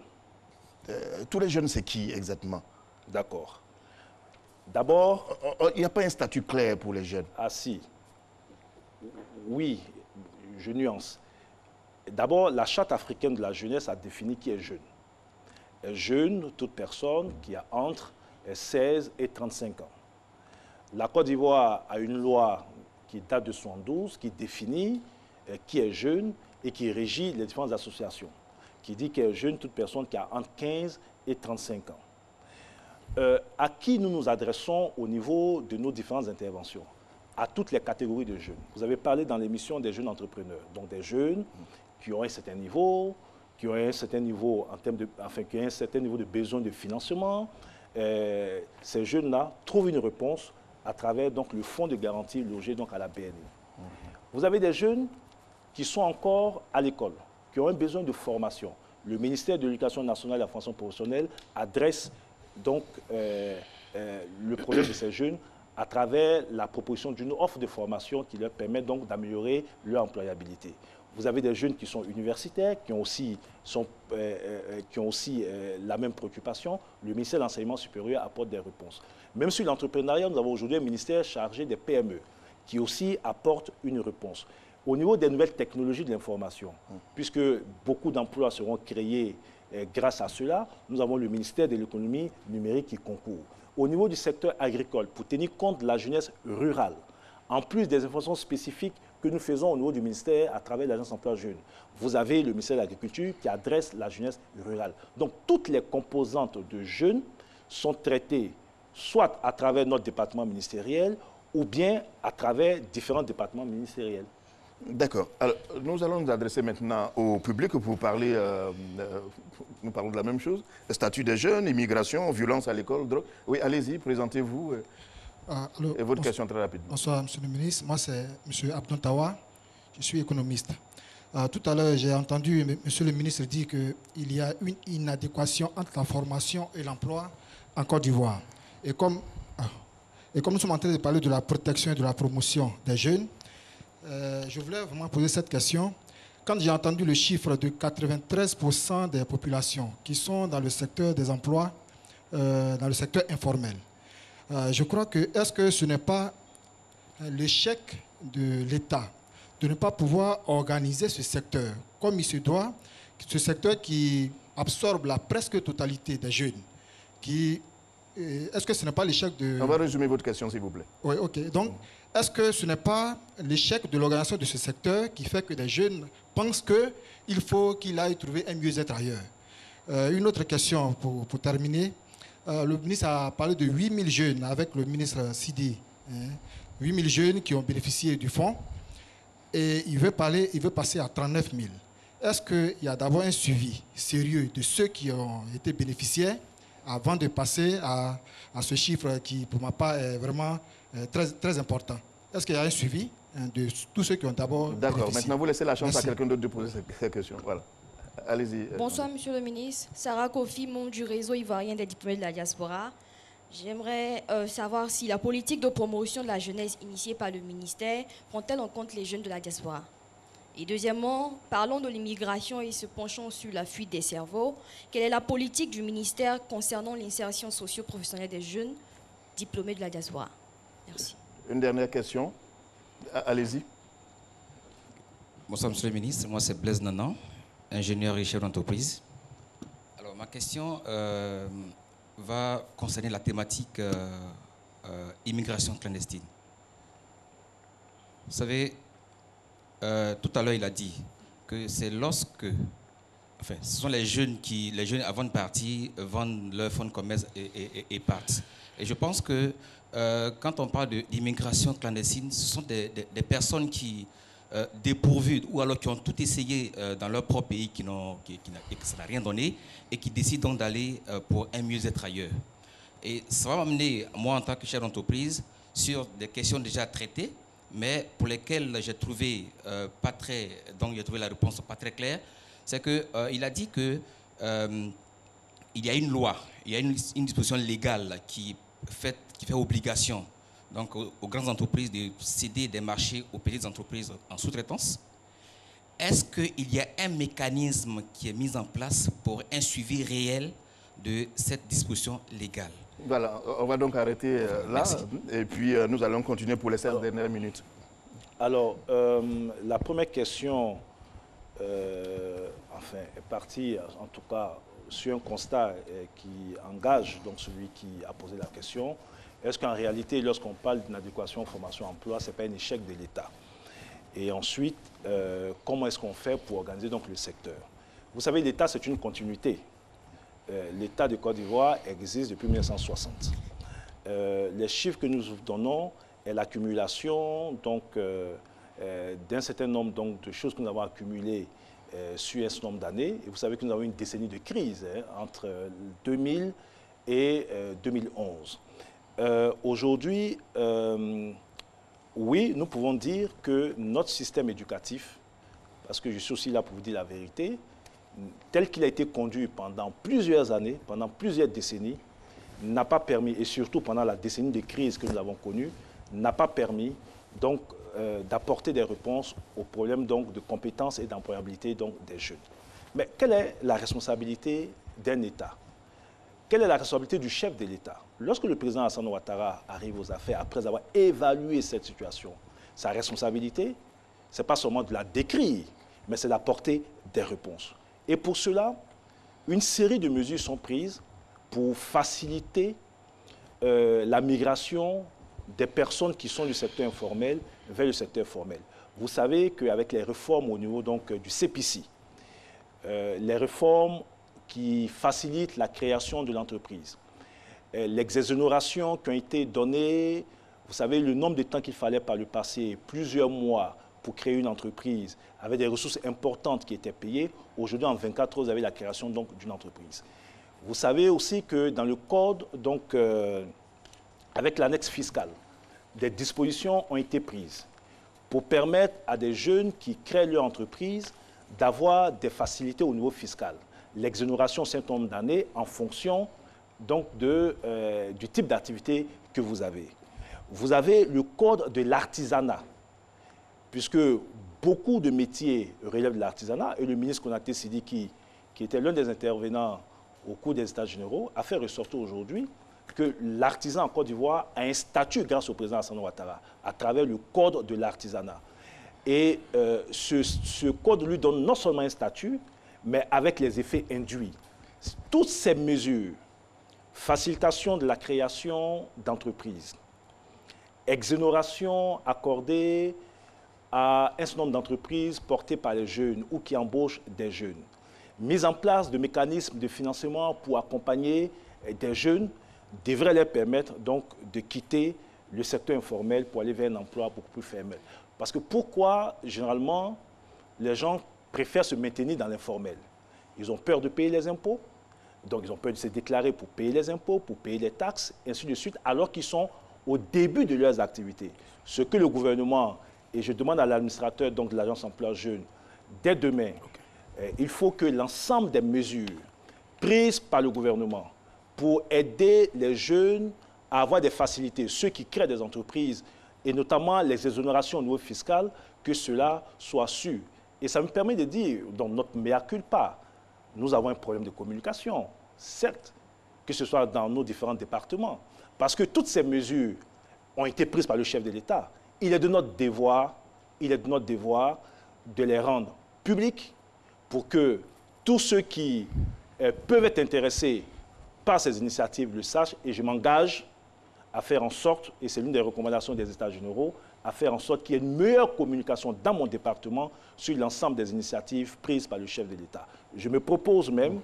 Tous les jeunes, c'est qui exactement? D'accord. D'abord... Il n'y a pas un statut clair pour les jeunes. Ah si. Oui, je nuance. D'abord, la Charte africaine de la jeunesse a défini qui est jeune. Jeune, toute personne qui a entre 16 et 35 ans. La Côte d'Ivoire a une loi qui date de 1972, qui définit qui est jeune et qui régit les différentes associations, qui dit qu'elle est jeune toute personne qui a entre 15 et 35 ans. À qui nous nous adressons au niveau de nos différentes interventions? À toutes les catégories de jeunes. Vous avez parlé dans l'émission des jeunes entrepreneurs, donc des jeunes qui ont un certain niveau, qui ont un certain niveau en termes de, enfin, qui ont un certain niveau de besoin de financement. Ces jeunes-là trouvent une réponse à travers donc, le fonds de garantie logé donc, à la BNI. Vous avez des jeunes qui sont encore à l'école, qui ont un besoin de formation. Le ministère de l'Éducation nationale et de la formation professionnelle adresse donc le problème de ces jeunes à travers la proposition d'une offre de formation qui leur permet donc d'améliorer leur employabilité. Vous avez des jeunes qui sont universitaires, qui ont aussi la même préoccupation. Le ministère de l'Enseignement supérieur apporte des réponses. Même sur l'entrepreneuriat, nous avons aujourd'hui un ministère chargé des PME qui aussi apporte une réponse. Au niveau des nouvelles technologies de l'information, puisque beaucoup d'emplois seront créés grâce à cela, nous avons le ministère de l'économie numérique qui concourt. Au niveau du secteur agricole, pour tenir compte de la jeunesse rurale, en plus des informations spécifiques que nous faisons au niveau du ministère à travers l'agence emploi jeune, vous avez le ministère de l'Agriculture qui adresse la jeunesse rurale. Donc, toutes les composantes de jeunes sont traitées soit à travers notre département ministériel ou bien à travers différents départements ministériels. D'accord. Alors, nous allons nous adresser maintenant au public pour parler, nous parlons de la même chose, le statut des jeunes, immigration, violence à l'école, drogue. Oui, allez-y, présentez-vous et votre question très rapide. Bonsoir, Monsieur le ministre. Moi, c'est M. Abdon Tawa. Je suis économiste. Tout à l'heure, j'ai entendu Monsieur le ministre dire qu'il y a une inadéquation entre la formation et l'emploi en Côte d'Ivoire. Et comme nous sommes en train de parler de la protection et de la promotion des jeunes, je voulais vraiment poser cette question. Quand j'ai entendu le chiffre de 93% des populations qui sont dans le secteur des emplois, dans le secteur informel, je crois que, est-ce que ce n'est pas l'échec de l'État de ne pas pouvoir organiser ce secteur comme il se doit, ce secteur qui absorbe la presque totalité des jeunes qui... Est-ce que ce n'est pas l'échec de... On va résumer votre question, s'il vous plaît. Oui, ok. Donc, est-ce que ce n'est pas l'échec de l'organisation de ce secteur qui fait que des jeunes pensent qu'il faut qu'il aille trouver un mieux-être ailleurs? Une autre question pour terminer. Le ministre a parlé de 8000 jeunes avec le ministre Sidi. 8000 jeunes qui ont bénéficié du fonds et il veut passer à 39 000. Est-ce qu'il y a d'abord un suivi sérieux de ceux qui ont été bénéficiaires avant de passer à ce chiffre qui, pour ma part, est vraiment très, très important? Est-ce qu'il y a un suivi de tous ceux qui ont d'abord bénéficié? D'accord. Maintenant, vous laissez la chance à quelqu'un d'autre de poser cette question. Voilà. Allez-y. Bonsoir, Monsieur le ministre. Sarah Kofi, membre du réseau ivoirien des diplômés de la diaspora. J'aimerais savoir si la politique de promotion de la jeunesse initiée par le ministère prend-elle en compte les jeunes de la diaspora? Et deuxièmement, parlons de l'immigration et se penchons sur la fuite des cerveaux. Quelle est la politique du ministère concernant l'insertion socio-professionnelle des jeunes diplômés de la diaspora? Merci. Une dernière question. Allez-y. Bonsoir, Monsieur le ministre. Moi, c'est Blaise Nanan, ingénieur et chef d'entreprise. Alors, ma question va concerner la thématique immigration clandestine. Vous savez, tout à l'heure, il a dit que c'est lorsque... Enfin, ce sont les jeunes avant de partir, vendent leur fonds de commerce et partent. Et je pense que quand on parle d'immigration clandestine, ce sont des personnes qui, dépourvues ou alors qui ont tout essayé dans leur propre pays, que ça n'a rien donné, et qui décident donc d'aller pour un mieux-être ailleurs. Et ça va m'amener, moi en tant que chef d'entreprise, sur des questions déjà traitées, mais pour lesquelles j'ai trouvé j'ai trouvé la réponse pas très claire. C'est qu'il a dit que il y a une loi, il y a une disposition légale qui fait obligation donc aux grandes entreprises de céder des marchés aux petites entreprises en sous-traitance. Est-ce qu'il y a un mécanisme qui est mis en place pour un suivi réel de cette disposition légale? Voilà, on va donc arrêter là. Merci. Et puis nous allons continuer pour les 16 dernières minutes. Alors, la première question est partie, en tout cas, sur un constat qui engage donc celui qui a posé la question. Est-ce qu'en réalité, lorsqu'on parle d'inadéquation formation-emploi, ce n'est pas un échec de l'État? Et ensuite, comment est-ce qu'on fait pour organiser donc le secteur? Vous savez, l'État, c'est une continuité. L'État de Côte d'Ivoire existe depuis 1960. Les chiffres que nous donnons est l'accumulation d'un certain nombre de choses que nous avons accumulées sur un certain nombre d'années. Et vous savez que nous avons une décennie de crise entre 2000 et 2011. Aujourd'hui, oui, nous pouvons dire que notre système éducatif, parce que je suis aussi là pour vous dire la vérité, tel qu'il a été conduit pendant plusieurs années, pendant plusieurs décennies, n'a pas permis, et surtout pendant la décennie de crise que nous avons connue, n'a pas permis donc d'apporter des réponses aux problèmes donc de compétences et d'employabilité donc des jeunes. Mais quelle est la responsabilité d'un État? Quelle est la responsabilité du chef de l'État? Lorsque le président Alassane Ouattara arrive aux affaires après avoir évalué cette situation, sa responsabilité, ce n'est pas seulement de la décrire, mais c'est d'apporter des réponses. Et pour cela, une série de mesures sont prises pour faciliter la migration des personnes qui sont du secteur informel vers le secteur formel. Vous savez qu'avec les réformes au niveau donc, du CPC, les réformes qui facilitent la création de l'entreprise, les exonérations qui ont été données, vous savez le nombre de temps qu'il fallait par le passé, plusieurs mois pour créer une entreprise, avec des ressources importantes qui étaient payées. Aujourd'hui, en 24 heures, vous avez la création d'une entreprise. Vous savez aussi que dans le code, donc, avec l'annexe fiscale, des dispositions ont été prises pour permettre à des jeunes qui créent leur entreprise d'avoir des facilités au niveau fiscal. L'exonération c'est un certain nombre d'années en fonction donc, du type d'activité que vous avez. Vous avez le code de l'artisanat, puisque beaucoup de métiers relèvent de l'artisanat, et le ministre Konaté Sidiki, qui était l'un des intervenants au cours des États généraux, a fait ressortir aujourd'hui que l'artisan en Côte d'Ivoire a un statut grâce au président Alassane Ouattara, à travers le code de l'artisanat. Et ce code lui donne non seulement un statut, mais avec les effets induits. Toutes ces mesures, facilitation de la création d'entreprises, exonération accordée à un certain nombre d'entreprises portées par les jeunes ou qui embauchent des jeunes, mise en place de mécanismes de financement pour accompagner des jeunes, devrait leur permettre donc de quitter le secteur informel pour aller vers un emploi beaucoup plus formel. Parce que pourquoi, généralement, les gens préfèrent se maintenir dans l'informel? Ils ont peur de payer les impôts, donc ils ont peur de se déclarer pour payer les impôts, pour payer les taxes, et ainsi de suite, alors qu'ils sont au début de leurs activités. Ce que le gouvernement, et je demande à l'administrateur de l'Agence Emploi Jeunes, dès demain, il faut que l'ensemble des mesures prises par le gouvernement pour aider les jeunes à avoir des facilités, ceux qui créent des entreprises, et notamment les exonérations au niveau fiscal, que cela soit sûr. Et ça me permet de dire, dans notre mea culpa, nous avons un problème de communication, certes, que ce soit dans nos différents départements, parce que toutes ces mesures ont été prises par le chef de l'État. Il est de notre devoir, de les rendre publiques pour que tous ceux qui peuvent être intéressés par ces initiatives le sachent, et je m'engage à faire en sorte, et c'est l'une des recommandations des États généraux, à faire en sorte qu'il y ait une meilleure communication dans mon département sur l'ensemble des initiatives prises par le chef de l'État. Je me propose même,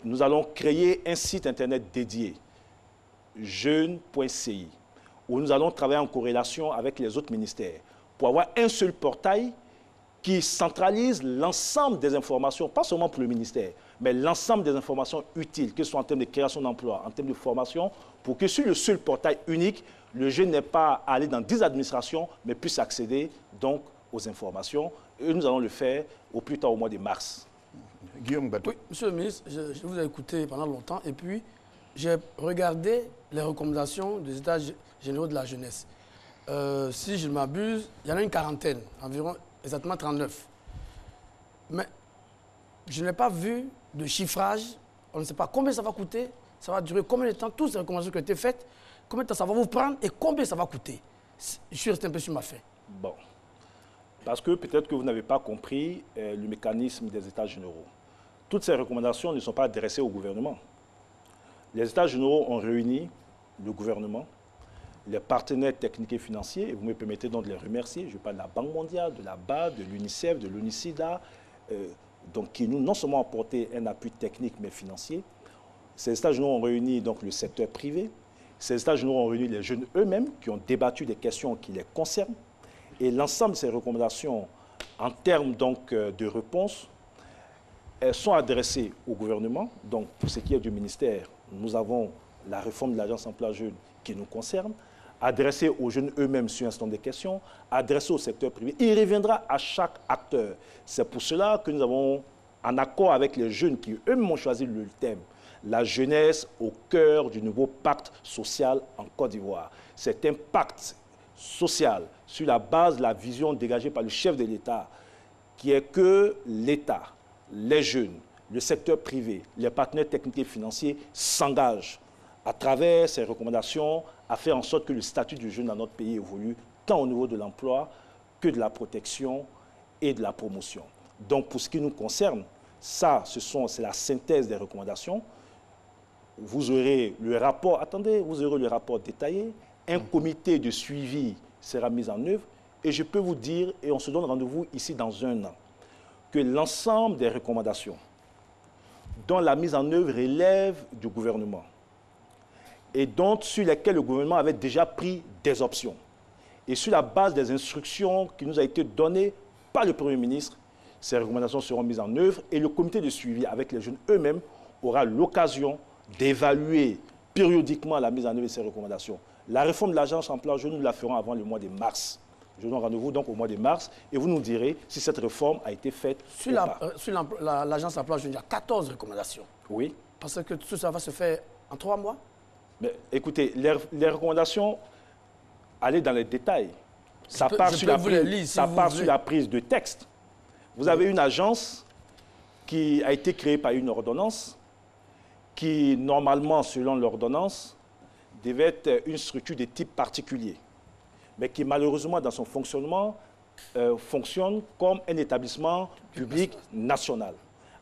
nous allons créer un site internet dédié, jeunes.ci, où nous allons travailler en corrélation avec les autres ministères pour avoir un seul portail qui centralise l'ensemble des informations, pas seulement pour le ministère, mais l'ensemble des informations utiles, que ce soit en termes de création d'emplois, en termes de formation, pour que sur le seul portail unique, le jeune n'ait pas à aller dans 10 administrations, mais puisse accéder donc aux informations. Et nous allons le faire au plus tard au mois de mars. Guillaume Bateau. Oui, monsieur le ministre, je vous ai écouté pendant longtemps et puis j'ai regardé les recommandations des États généraux de la jeunesse. Si je ne m'abuse, il y en a une quarantaine, environ exactement 39. Mais je n'ai pas vu de chiffrage, on ne sait pas combien ça va coûter, ça va durer combien de temps, toutes ces recommandations qui ont été faites, combien de temps ça va vous prendre et combien ça va coûter. Je suis resté un peu sur ma faim. Bon, parce que peut-être que vous n'avez pas compris le mécanisme des États généraux. Toutes ces recommandations ne sont pas adressées au gouvernement. Les États généraux ont réuni le gouvernement, les partenaires techniques et financiers, et vous me permettez donc de les remercier. Je parle de la Banque mondiale, de la BAD, de l'UNICEF, de l'UNICIDA, donc qui nous non seulement apporté un appui technique mais financier. Ces États généraux ont réuni donc le secteur privé. Ces États généraux ont réuni les jeunes eux-mêmes qui ont débattu des questions qui les concernent. Et l'ensemble de ces recommandations, en termes donc de réponse, elles sont adressées au gouvernement. Donc pour ce qui est du ministère, nous avons la réforme de l'Agence Emploi Jeunes qui nous concerne, adressée aux jeunes eux-mêmes sur un certain nombre de questions, adressée au secteur privé. Il reviendra à chaque acteur. C'est pour cela que nous avons, en accord avec les jeunes qui eux-mêmes ont choisi le thème, la jeunesse au cœur du nouveau pacte social en Côte d'Ivoire. C'est un pacte social sur la base de la vision dégagée par le chef de l'État, qui est que l'État, les jeunes, le secteur privé, les partenaires techniques et financiers s'engagent à travers ces recommandations à faire en sorte que le statut du jeune dans notre pays évolue tant au niveau de l'emploi que de la protection et de la promotion. Donc pour ce qui nous concerne, ça, c'est la synthèse des recommandations. Vous aurez le rapport, attendez, vous aurez le rapport détaillé, un comité de suivi sera mis en œuvre et je peux vous dire, et on se donne rendez-vous ici dans un an, que l'ensemble des recommandations dont la mise en œuvre relève du gouvernement et dont sur lesquelles le gouvernement avait déjà pris des options et sur la base des instructions qui nous a été données par le Premier ministre, ces recommandations seront mises en œuvre et le comité de suivi avec les jeunes eux-mêmes aura l'occasion d'évaluer périodiquement la mise en œuvre de ces recommandations. La réforme de l'Agence Emploi Jeunes, nous la ferons avant le mois de mars. Je vous donne rendez-vous donc au mois de mars et vous nous direz si cette réforme a été faite ou pas. Sur l'Agence Emploi Jeunes, il y a 14 recommandations. Oui. Parce que tout ça va se faire en 3 mois. Mais écoutez, les recommandations, allez dans les détails. Ça part sur la prise de texte. Vous avez une agence qui a été créée par une ordonnance qui, normalement, selon l'ordonnance, devait être une structure de type particulier, mais qui, malheureusement, dans son fonctionnement, fonctionne comme un établissement public national,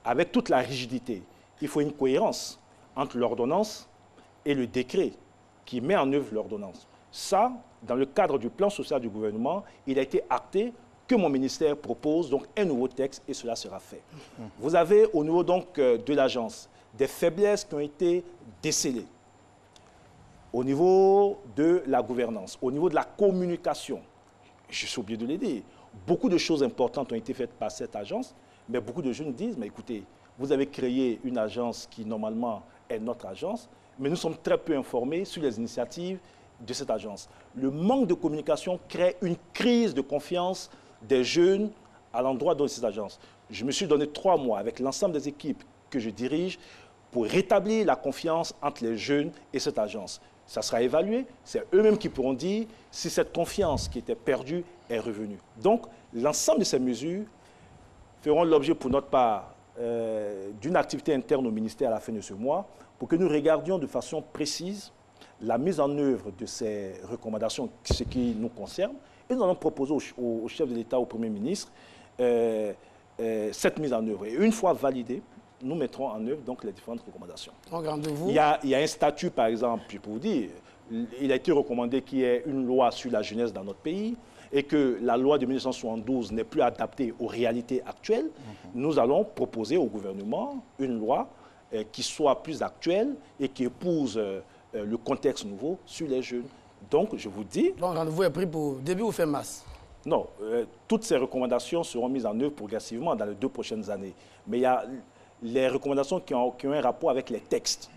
avec toute la rigidité. il faut une cohérence entre l'ordonnance et le décret qui met en œuvre l'ordonnance. Ça, dans le cadre du plan social du gouvernement, il a été acté que mon ministère propose donc un nouveau texte et cela sera fait. Vous avez au niveau donc de l'agence des faiblesses qui ont été décelées au niveau de la gouvernance, au niveau de la communication. Je suis obligé de le dire. Beaucoup de choses importantes ont été faites par cette agence, mais beaucoup de jeunes disent, mais écoutez, vous avez créé une agence qui normalement est notre agence, mais nous sommes très peu informés sur les initiatives de cette agence. Le manque de communication crée une crise de confiance des jeunes à l'endroit de cette agence. Je me suis donné 3 mois avec l'ensemble des équipes que je dirige pour rétablir la confiance entre les jeunes et cette agence. Ça sera évalué, c'est eux-mêmes qui pourront dire si cette confiance qui était perdue est revenue. Donc, l'ensemble de ces mesures feront l'objet pour notre part d'une activité interne au ministère à la fin de ce mois pour que nous regardions de façon précise la mise en œuvre de ces recommandations, ce qui nous concerne, et nous allons proposer au chef de l'État, au Premier ministre, cette mise en œuvre. Et une fois validée, nous mettrons en œuvre donc les différentes recommandations. Donc, rendez-vous. Il y a un statut, par exemple, pour vous dire, il a été recommandé qu'il y ait une loi sur la jeunesse dans notre pays et que la loi de 1972 n'est plus adaptée aux réalités actuelles. Nous allons proposer au gouvernement une loi qui soit plus actuelle et qui épouse le contexte nouveau sur les jeunes. Donc, je vous dis... Donc, rendez-vous est pris pour début ou fin mars? Non, toutes ces recommandations seront mises en œuvre progressivement dans les 2 prochaines années. Mais il y a les recommandations qui ont un rapport avec les textes.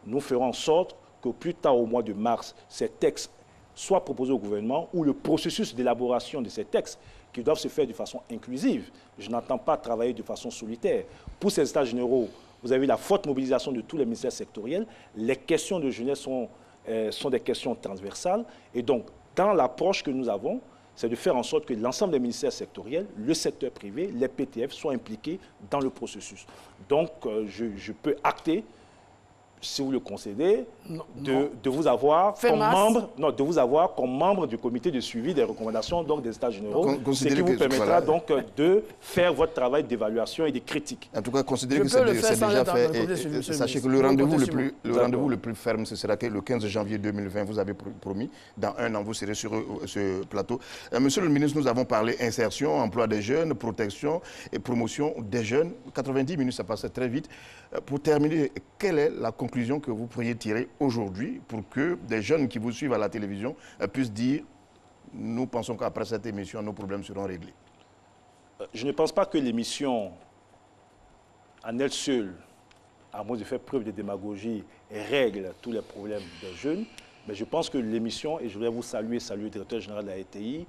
Nous ferons en sorte qu'au plus tard au mois de mars, ces textes soient proposés au gouvernement ou le processus d'élaboration de ces textes qui doivent se faire de façon inclusive. Je n'entends pas travailler de façon solitaire. Pour ces états généraux, vous avez la forte mobilisation de tous les ministères sectoriels. Les questions de jeunesse sont des questions transversales. Et donc, dans l'approche que nous avons, c'est de faire en sorte que l'ensemble des ministères sectoriels, le secteur privé, les PTF soient impliqués dans le processus. Donc, je peux acter, si vous le concédez, de vous avoir comme membre du comité de suivi des recommandations donc, des États généraux, ce qui vous permettra donc de faire votre travail d'évaluation et de critique. En tout cas, considérez que c'est déjà fait. Et sachez que le rendez-vous le plus ferme, ce sera que le 15 janvier 2020, vous avez promis, dans 1 an, vous serez sur ce plateau. Monsieur le ministre, nous avons parlé insertion, emploi des jeunes, protection et promotion des jeunes. 90 minutes, ça passait très vite. Pour terminer, quelle est la conclusion que vous pourriez tirer aujourd'hui pour que des jeunes qui vous suivent à la télévision puissent dire « Nous pensons qu'après cette émission, nos problèmes seront réglés ». Je ne pense pas que l'émission, en elle seule, à moins de faire preuve de démagogie, règle tous les problèmes des jeunes. Mais je pense que l'émission, et je voudrais vous saluer le directeur général de la RTI,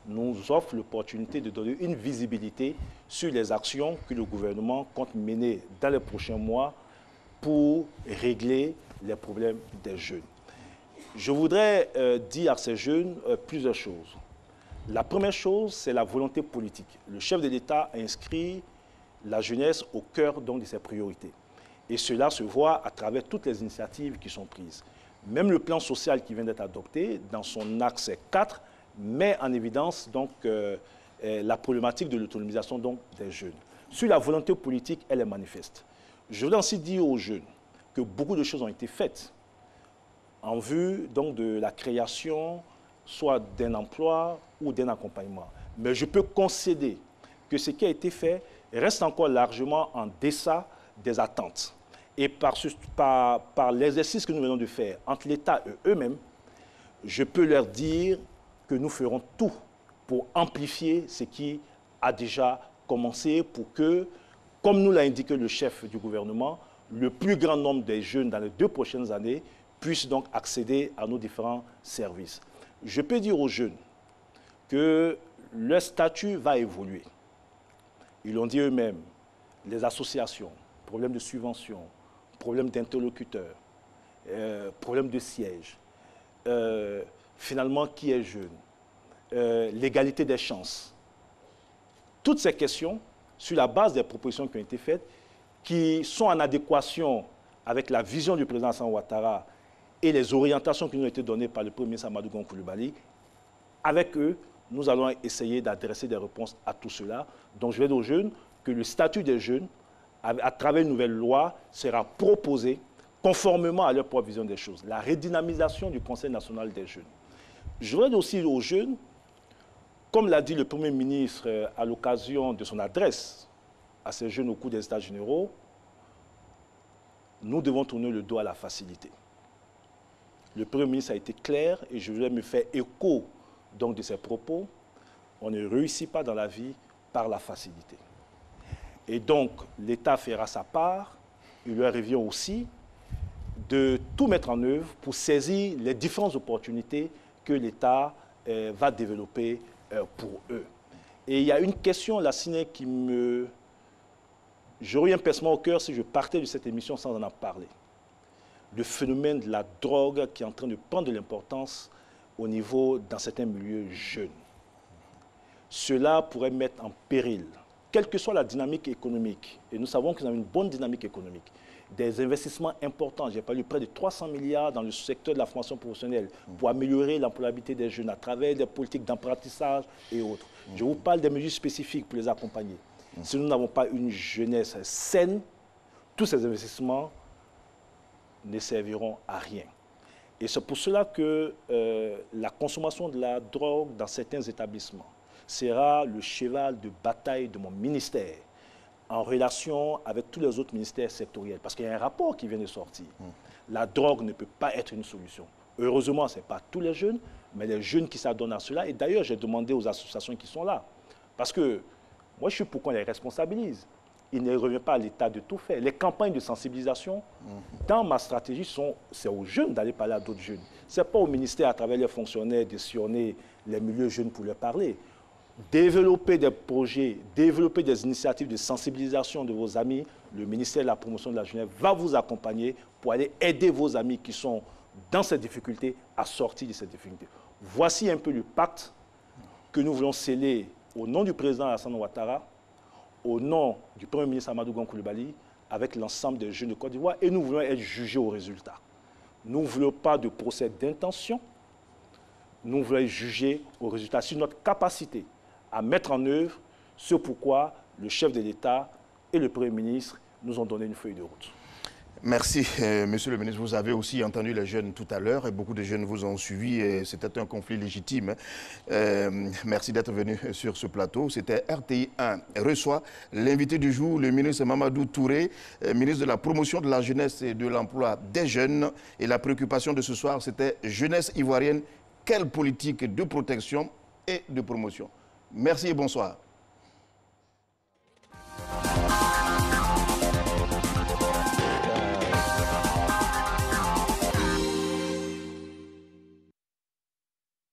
nous offre l'opportunité de donner une visibilité sur les actions que le gouvernement compte mener dans les prochains mois pour régler les problèmes des jeunes. Je voudrais dire à ces jeunes plusieurs choses. La première chose, c'est la volonté politique. Le chef de l'État a inscrit la jeunesse au cœur donc, de ses priorités. Et cela se voit à travers toutes les initiatives qui sont prises. Même le plan social qui vient d'être adopté, dans son axe 4, met en évidence donc, la problématique de l'autonomisation des jeunes. Sur la volonté politique, elle est manifeste. Je voudrais aussi dire aux jeunes que beaucoup de choses ont été faites en vue donc, de la création soit d'un emploi ou d'un accompagnement. Mais je peux concéder que ce qui a été fait reste encore largement en deçà des attentes. Et par l'exercice que nous venons de faire entre l'État et eux-mêmes, je peux leur dire que nous ferons tout pour amplifier ce qui a déjà commencé pour que, comme nous l'a indiqué le chef du gouvernement, le plus grand nombre des jeunes dans les 2 prochaines années puissent donc accéder à nos différents services. Je peux dire aux jeunes que leur statut va évoluer. Ils l'ont dit eux-mêmes, les associations, problèmes de subvention, problèmes d'interlocuteurs, problèmes de siège, finalement qui est jeune, l'égalité des chances. Toutes ces questions, sur la base des propositions qui ont été faites, qui sont en adéquation avec la vision du président Alassane Ouattara et les orientations qui nous ont été données par le Premier ministre Amadou Gon Coulibaly, avec eux, nous allons essayer d'adresser des réponses à tout cela. Donc je vais dire aux jeunes que le statut des jeunes à travers une nouvelle loi, sera proposée conformément à leur propre vision des choses. La redynamisation du Conseil national des jeunes. Je voudrais aussi aux jeunes, comme l'a dit le Premier ministre à l'occasion de son adresse à ces jeunes au cours des États généraux, nous devons tourner le dos à la facilité. Le Premier ministre a été clair et je voulais me faire écho donc, de ses propos. On ne réussit pas dans la vie par la facilité. Et donc, l'État fera sa part. Il lui revient aussi de tout mettre en œuvre pour saisir les différentes opportunités que l'État va développer pour eux. Et il y a une question, la Cine, qui me... Je reviens personnellement au cœur si je partais de cette émission sans en parler. Le phénomène de la drogue qui est en train de prendre de l'importance au niveau, dans certains milieux jeunes. Cela pourrait mettre en péril, quelle que soit la dynamique économique, et nous savons que nous avons une bonne dynamique économique, des investissements importants, j'ai parlé de près de 300 milliards dans le secteur de la formation professionnelle pour améliorer l'employabilité des jeunes à travers des politiques d'apprentissage et autres. Je vous parle des mesures spécifiques pour les accompagner. Si nous n'avons pas une jeunesse saine, tous ces investissements ne serviront à rien. Et c'est pour cela que la consommation de la drogue dans certains établissements sera le cheval de bataille de mon ministère en relation avec tous les autres ministères sectoriels. Parce qu'il y a un rapport qui vient de sortir. La drogue ne peut pas être une solution. Heureusement, ce n'est pas tous les jeunes, mais les jeunes qui s'adonnent à cela. Et d'ailleurs, j'ai demandé aux associations qui sont là. Parce que moi, je suis pour qu'on les responsabilise. Il ne revient pas à l'État de tout faire. Les campagnes de sensibilisation, dans ma stratégie, c'est aux jeunes d'aller parler à d'autres jeunes. Ce n'est pas au ministère, à travers les fonctionnaires, de sillonner les milieux jeunes pour leur parler. Développer des projets, développer des initiatives de sensibilisation de vos amis. Le ministère de la Promotion de la Jeunesse va vous accompagner pour aller aider vos amis qui sont dans ces difficultés à sortir de ces difficultés. Voici un peu le pacte que nous voulons sceller au nom du président Alassane Ouattara, au nom du Premier ministre Amadou Gon Coulibaly, avec l'ensemble des jeunes de Côte d'Ivoire, et nous voulons être jugés au résultat. Nous ne voulons pas de procès d'intention, nous voulons être jugés au résultat sur notre capacité à mettre en œuvre ce pourquoi le chef de l'État et le Premier ministre nous ont donné une feuille de route. Merci, Monsieur le ministre. Vous avez aussi entendu les jeunes tout à l'heure et beaucoup de jeunes vous ont suivi et c'était un conflit légitime. Merci d'être venu sur ce plateau. C'était RTI 1 reçoit l'invité du jour, le ministre Mamadou Touré, ministre de la Promotion de la Jeunesse et de l'Emploi des Jeunes. Et la préoccupation de ce soir, c'était jeunesse ivoirienne, quelle politique de protection et de promotion. Merci et bonsoir.